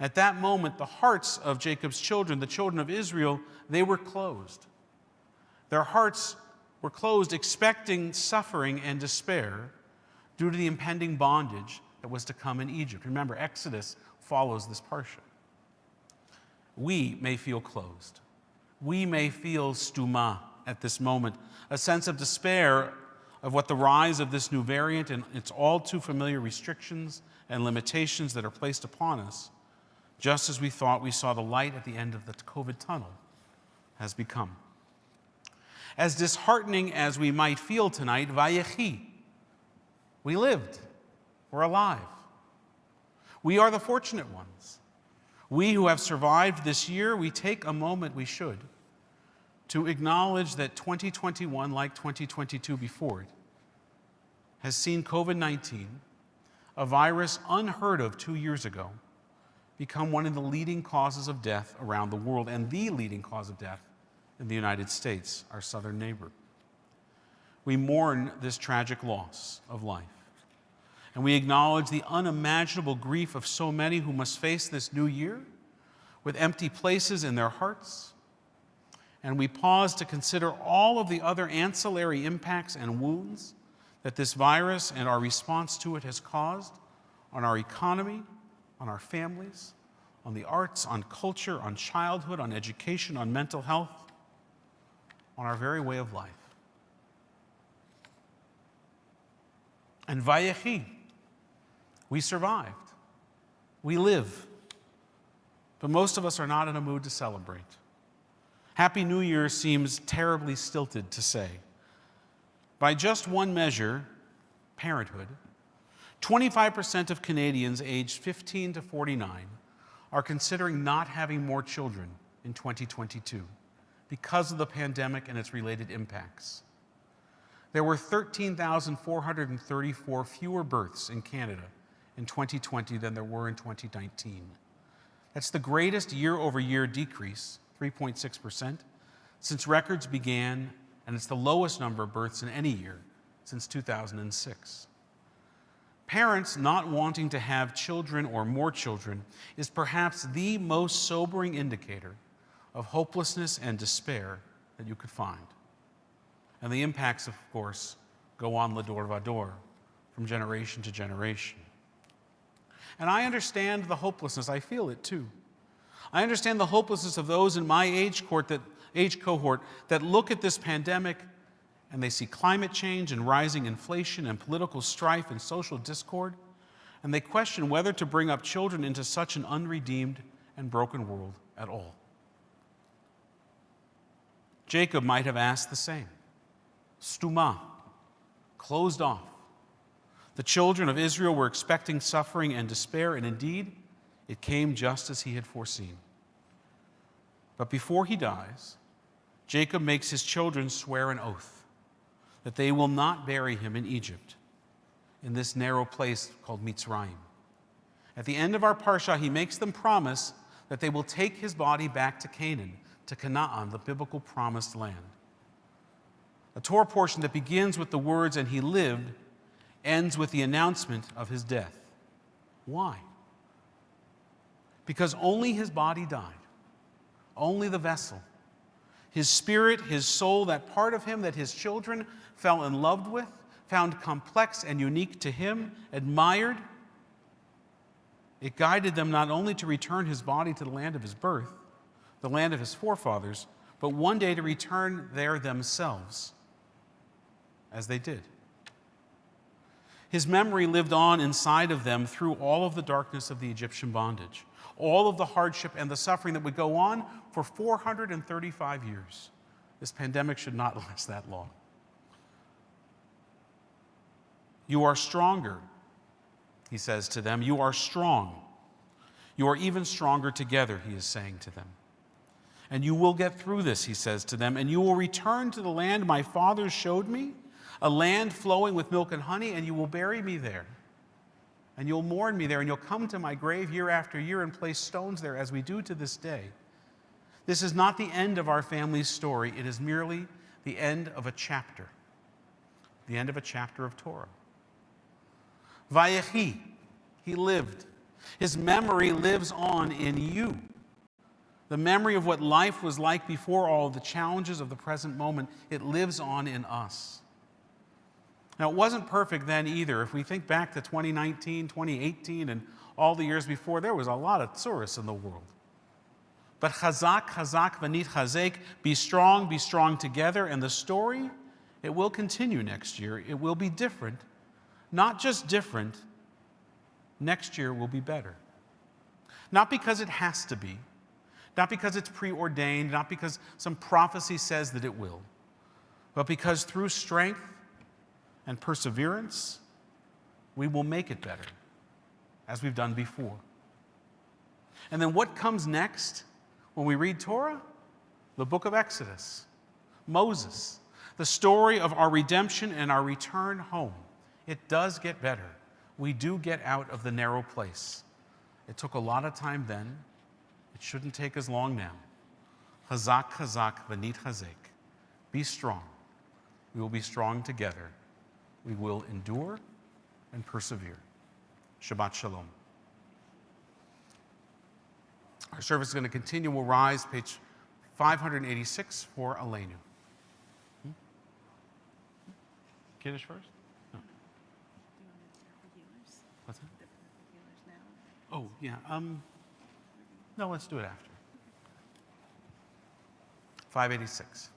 At that moment, the hearts of Jacob's children, the children of Israel, they were closed. Their hearts were closed, expecting suffering and despair due to the impending bondage that was to come in Egypt. Remember, Exodus follows this parsha. We may feel closed. We may feel stuma at this moment, a sense of despair of what the rise of this new variant and its all too familiar restrictions and limitations that are placed upon us, just as we thought we saw the light at the end of the COVID tunnel, has become. As disheartening as we might feel tonight, Vayechi, we lived, we're alive. We are the fortunate ones. We who have survived this year, we take a moment, we should, to acknowledge that 2021, like 2022 before it, has seen COVID-19, a virus unheard of 2 years ago, become one of the leading causes of death around the world and the leading cause of death in the United States, our southern neighbor. We mourn this tragic loss of life. And we acknowledge the unimaginable grief of so many who must face this new year with empty places in their hearts. And we pause to consider all of the other ancillary impacts and wounds that this virus and our response to it has caused on our economy, on our families, on the arts, on culture, on childhood, on education, on mental health, on our very way of life. And Vayechi, we survived. We live. But most of us are not in a mood to celebrate. Happy New Year seems terribly stilted to say. By just one measure, parenthood, 25% of Canadians aged 15 to 49 are considering not having more children in 2022 because of the pandemic and its related impacts. There were 13,434 fewer births in Canada in 2020 than there were in 2019. That's the greatest year-over-year decrease, 3.6%, since records began, and it's the lowest number of births in any year since 2006. Parents not wanting to have children or more children is perhaps the most sobering indicator of hopelessness and despair that you could find. And the impacts, of course, go on l'dor vador, from generation to generation. And I understand the hopelessness. I feel it too. I understand the hopelessness of those in my age cohort that look at this pandemic and they see climate change and rising inflation and political strife and social discord, and they question whether to bring up children into such an unredeemed and broken world at all. Jacob might have asked the same. Stuma, closed off. The children of Israel were expecting suffering and despair, and indeed, it came just as he had foreseen. But before he dies, Jacob makes his children swear an oath that they will not bury him in Egypt, in this narrow place called Mitzrayim. At the end of our parsha, he makes them promise that they will take his body back to Canaan, to Canaan, the biblical promised land. A Torah portion that begins with the words, "and he lived," ends with the announcement of his death. Why? Because only his body died, only the vessel. His spirit, his soul, that part of him that his children fell in love with, found complex and unique to him, admired, It guided them not only to return his body to the land of his birth, the land of his forefathers, but one day to return there themselves, as they did. His memory lived on inside of them through all of the darkness of the Egyptian bondage, all of the hardship and the suffering that would go on for 435 years. This pandemic should not last that long. You are stronger, he says to them. You are strong. You are even stronger together, he is saying to them. And you will get through this, he says to them, and you will return to the land my fathers showed me, a land flowing with milk and honey, and you will bury me there. And you'll mourn me there, and you'll come to my grave year after year and place stones there, as we do to this day. This is not the end of our family's story. It is merely the end of a chapter, the end of a chapter of Torah. Vayechi, he lived. His memory lives on in you. The memory of what life was like before all of the challenges of the present moment, it lives on in us. Now, it wasn't perfect then either. If we think back to 2019, 2018, and all the years before, there was a lot of tourists in the world. But chazak, chazak, v'nit chazek, be strong together, and the story, it will continue next year. It will be different. Not just different, next year will be better. Not because it has to be, not because it's preordained, not because some prophecy says that it will, but because through strength and perseverance, we will make it better, as we've done before. And then what comes next when we read Torah? The book of Exodus, Moses, the story of our redemption and our return home. It does get better. We do get out of the narrow place. It took a lot of time then. It shouldn't take as long now. Chazak, chazak, v'nit chazek. Be strong. We will be strong together. We will endure and persevere. Shabbat Shalom. Our service is going to continue. We'll rise, page 586 for Aleinu. Kiddush first? No. What's that? Oh, yeah. No, let's do it after. 586.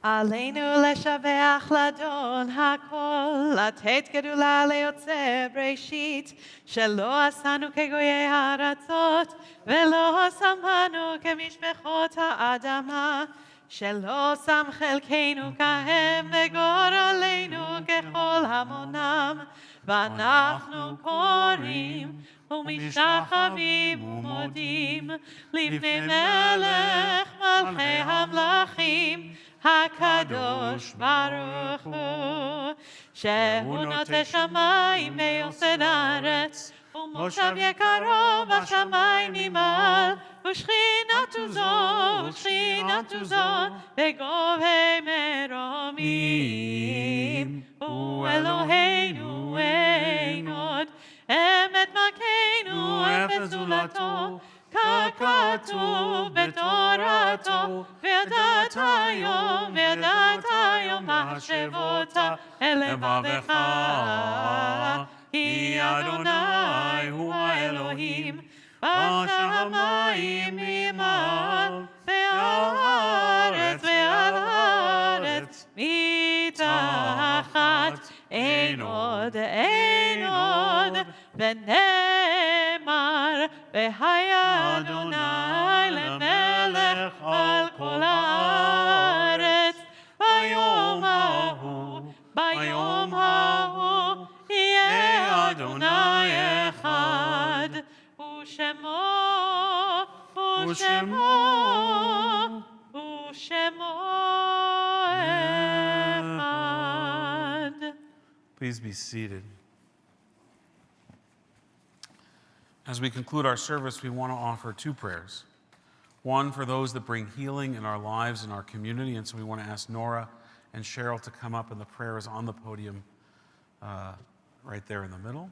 עלינו לשבח לאדון הכל, לתת גדולה ליוצא בראשית, שלא עשנו כגויי הארצות, ולא שמנו כמשפחות האדמה, שלא שם חלקנו כהם וגורלנו ככל המונם, ואנחנו קוראים ומשתחווים ומודים לפני מלך מלכי המלכים, הקדוש ברוך הוא, שהוא נוטה שמיים ויוסד הארץ, ומושב יקרו בשמיים ממעל, ושכינתו זו בגובה מרומים. הוא אלוהינו אין עוד, אמת מלכנו אפס זולתו, ככתוב בתורתו, וידעת היום מחשבותה אל לבבך, כי אדוני הוא האלוהים, בשמיים ממעל, ועל הארץ מתחת, אין עוד, ונאמר, והיה אדוני למלך על כל הארץ, ביום ההוא, יהיה אדוני אחד, ושמו אחד. Please be seated. As we conclude our service, we want to offer two prayers. One for those that bring healing in our lives and our community, and so we want to ask Nora and Cheryl to come up, and the prayer is on the podium right there in the middle.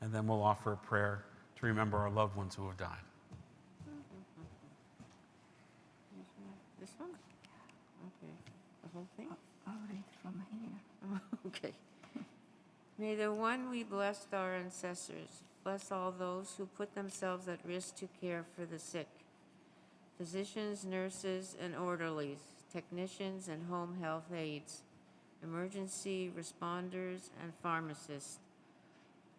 And then we'll offer a prayer to remember our loved ones who have died. This one? Okay. The whole thing? I'll read from here. Okay. May the one we blessed our ancestors bless all those who put themselves at risk to care for the sick, physicians, nurses, and orderlies, technicians and home health aides, emergency responders and pharmacists,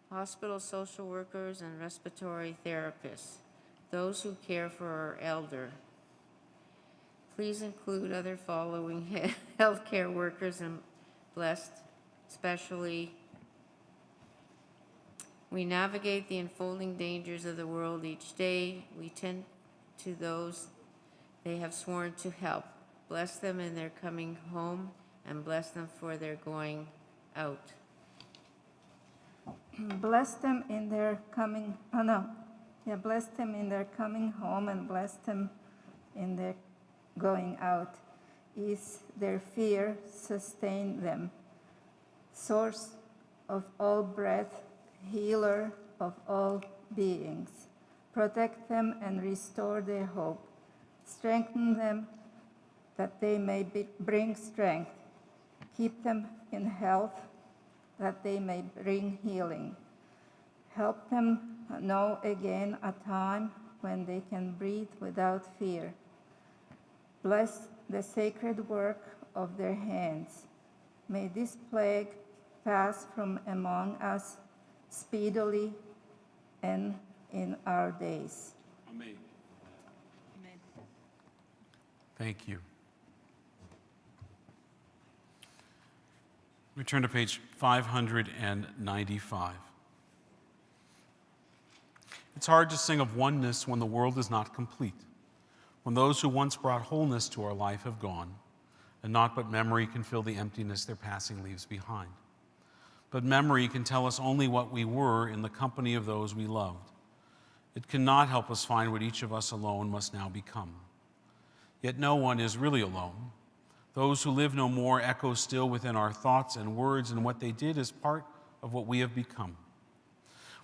hospital social workers and respiratory therapists, those who care for our elder. Please include other following healthcare workers and blessed, especially. We navigate the unfolding dangers of the world each day. We tend to those they have sworn to help. Bless them in their coming home and bless them for their going out. Bless them in their coming, bless them in their coming home and bless them in their going out. Ease their fear, sustain them. Source of all breath, healer of all beings. Protect them and restore their hope. Strengthen them that they may bring strength. Keep them in health that they may bring healing. Help them know again a time when they can breathe without fear. Bless the sacred work of their hands. May this plague pass from among us speedily and in our days. Amen. Thank you. We turn to page 595. It's hard to sing of oneness when the world is not complete, when those who once brought wholeness to our life have gone, and naught but memory can fill the emptiness their passing leaves behind. But memory can tell us only what we were in the company of those we loved. It cannot help us find what each of us alone must now become. Yet no one is really alone. Those who live no more echo still within our thoughts and words, and what they did is part of what we have become.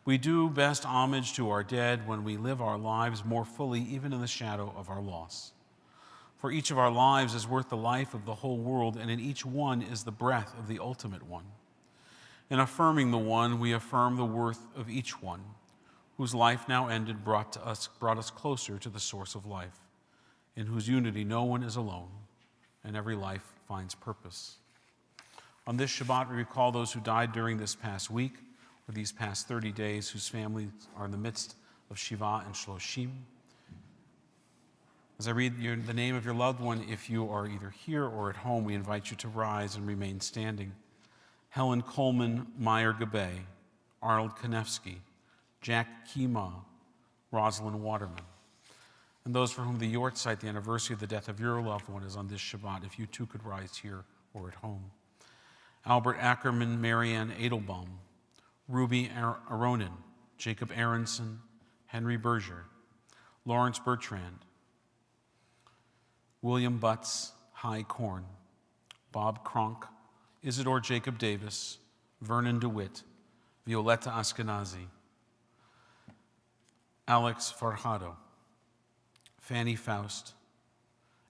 We do best homage to our dead when we live our lives more fully, even in the shadow of our loss. For each of our lives is worth the life of the whole world, and in each one is the breath of the ultimate one. In affirming the one, we affirm the worth of each one, whose life now ended brought us closer to the source of life, in whose unity no one is alone, and every life finds purpose. On this Shabbat, we recall those who died during this past week, or these past 30 days, whose families are in the midst of Shiva and Shloshim. As I read the name of your loved one, if you are either here or at home, we invite you to rise and remain standing. Helen Coleman Meyer-Gabay, Arnold Konevsky, Jack Kima, Rosalind Waterman. And those for whom the Yortzeit, the anniversary of the death of your loved one, is on this Shabbat, if you too could rise here or at home. Albert Ackerman, Marianne Edelbaum, Ruby Aronin, Jacob Aronson, Henry Berger, Lawrence Bertrand, William Butts, High Korn, Bob Kronk, Isidore Jacob Davis, Vernon DeWitt, Violetta Ashkenazi, Alex Farhado, Fanny Faust,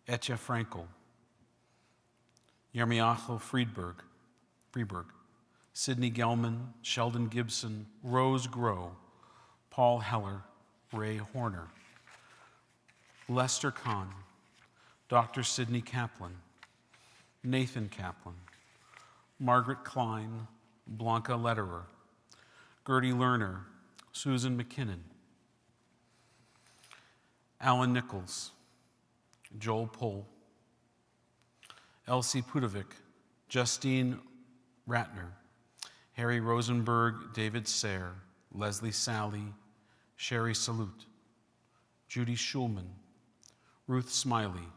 Etja Frankel, Yermiacho Friedberg, Sidney Gelman, Sheldon Gibson, Rose Groh, Paul Heller, Ray Horner, Lester Kahn, Dr. Sidney Kaplan, Nathan Kaplan, Margaret Klein, Blanca Lederer, Gertie Lerner, Susan McKinnon, Alan Nichols, Joel Pohl, Elsie Pudovic, Justine Ratner, Harry Rosenberg, David Sayre, Leslie Sally, Sherry Salute, Judy Schulman, Ruth Smiley,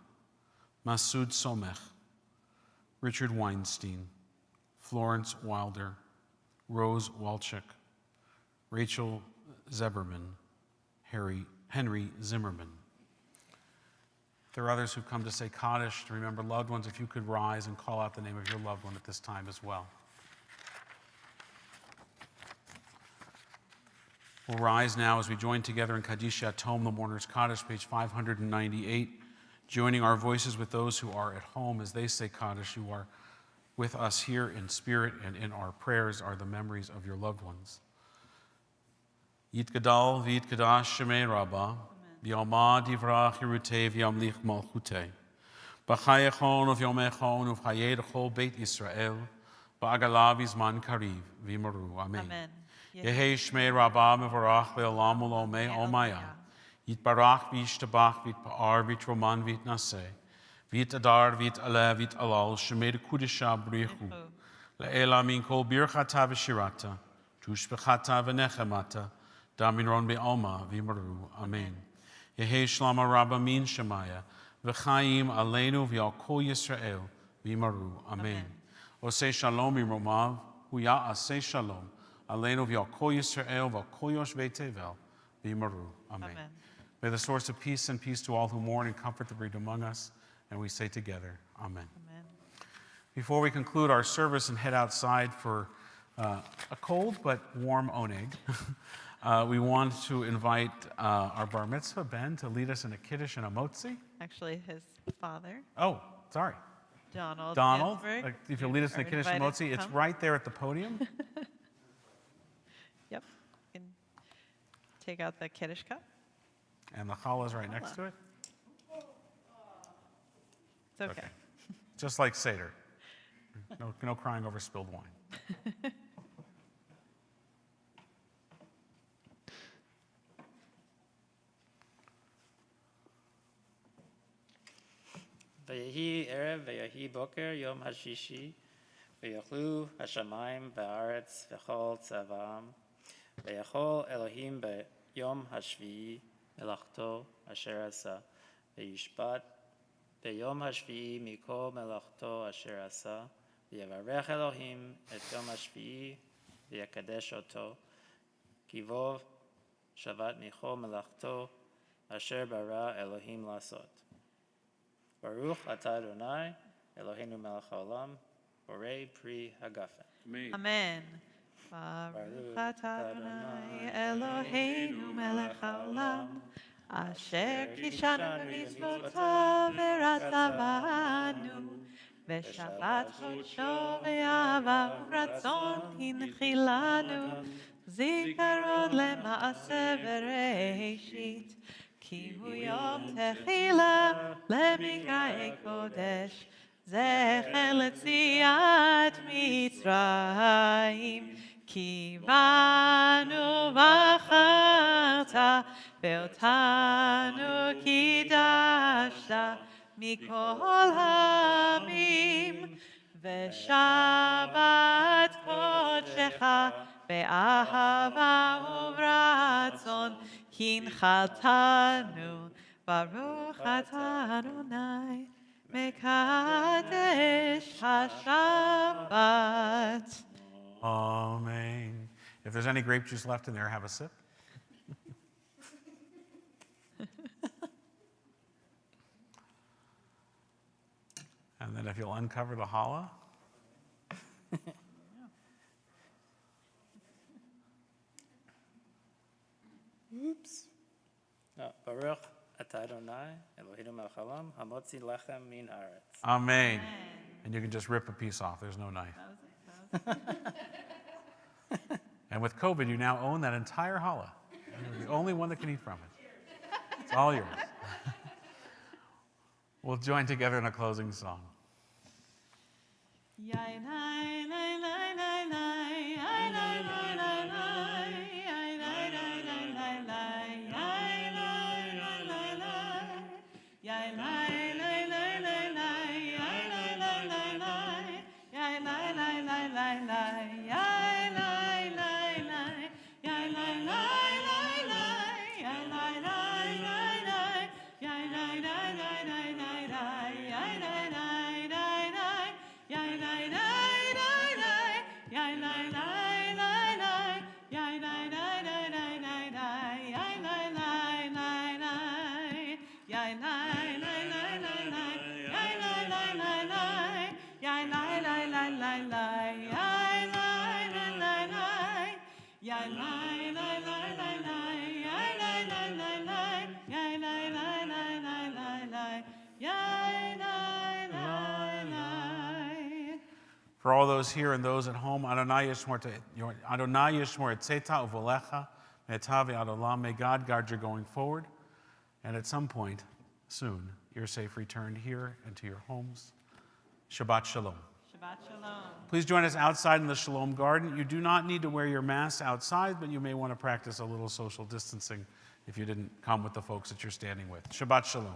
Masood Somech, Richard Weinstein, Florence Wilder, Rose Walchuk, Rachel Zeberman, Henry Zimmerman. There are others who've come to say Kaddish, to remember loved ones. If you could rise and call out the name of your loved one at this time as well. We'll rise now as we join together in Kaddish Yatom, the Mourner's Kaddish, page 598, joining our voices with those who are at home as they say Kaddish, who are With us here in spirit and in our prayers are the memories of your loved ones. Yitgadal v'yitgadash shemei Rabbah, v'yomad yivrach yerutei v'yamlich malchutei. B'chayechon uv'yomechon uv'chayei Beit Yisrael, ba'agala v'zman kariv v'yimaru. Amen. Amen. Yehei shmei Rabbah mevorach le'olam ulomei omaya. Yitbarach v'yishtabach v'yitpa'ar v'yitroman v'yitnaseh. Vit adar, vit ale, vit alal, shemed kudisha brichu. Le'ela min kol birchata v'shirata, tushbechata v'nechemata, daminron be'oma v'yimaru. Amen. Yehi shlama rabba min shemaya, v'chaim aleinu v'yal kol Yisrael v'yimaru. Amen. Osei shalom imromav, huya asei shalom, aleinu v'yal kol Yisrael v'al kol yoshvei tevel v'yimaru. Amen. May the source of peace and peace to all who mourn and comfort the bereaved among us. And we say together, Amen. Amen. Before we conclude our service and head outside for a cold but warm oneg, we want to invite our bar mitzvah, Ben, to lead us in a Kiddush and a motzi. Actually, his father, Oh, sorry. Donald Donald, if you'll lead us in a are Kiddush and invited to motzi, it's come. right there at the podium. Yep. You can take out the Kiddush cup. And the challah is right next to it. It's okay. Just like Seder. No crying over spilled wine. Vayehi erev vayehi boker yom hashishi vayachlu hashamayim va'aretz v'chol tzavaam vayachol Elohim b'yom hashvi'i melachto asher asa vayishpat b'yom hashvi'i mikol melachto asher asa v'yavarech Elohim et yom hashvi'i v'yakadesh oto kivov shavat michol melachto asher bara Elohim lasot. Baruch atah Adonai, Eloheinu melech haolam, borei pri hagafen. Amen. Baruch atah Adonai Eloheinu melech haolam, asher kishanu b'mitzvotav v'ratzavanu, v'shabat chodsho v'yahava u'ratzon hinchilanu, zikaron lema'aseh v'reishit, כי הוא יום תחילה למקראי קודש, זכר ליציאת מצרים, כי בנו בחרת ואותנו קידשת מכל העמים, ושבת קודשך באהבה וברצון הנחלתנו. ברוך אתה אדוני מקדש השבת. Amen. If there's any grape juice left in there, have a sip. And then if you'll uncover the challah. Oops. No, Baruch atah Adonai, Eloheinu melech haolam, hamotzi lechem min haaretz. Amen. And you can just rip a piece off. There's no knife. And with COVID, you now own that entire challah. You're the only one that can eat from it. It's all yours. We'll join together in a closing song. For all those here and those at home, Adonai Yishmor Tzeta Uvolecha Me'etav Adolam. May God guard your going forward, and at some point, soon, your safe return here and to your homes. Shabbat Shalom. Shabbat Shalom. Please join us outside in the Shalom Garden. You do not need to wear your masks outside, but you may want to practice a little social distancing if you didn't come with the folks that you're standing with. Shabbat Shalom.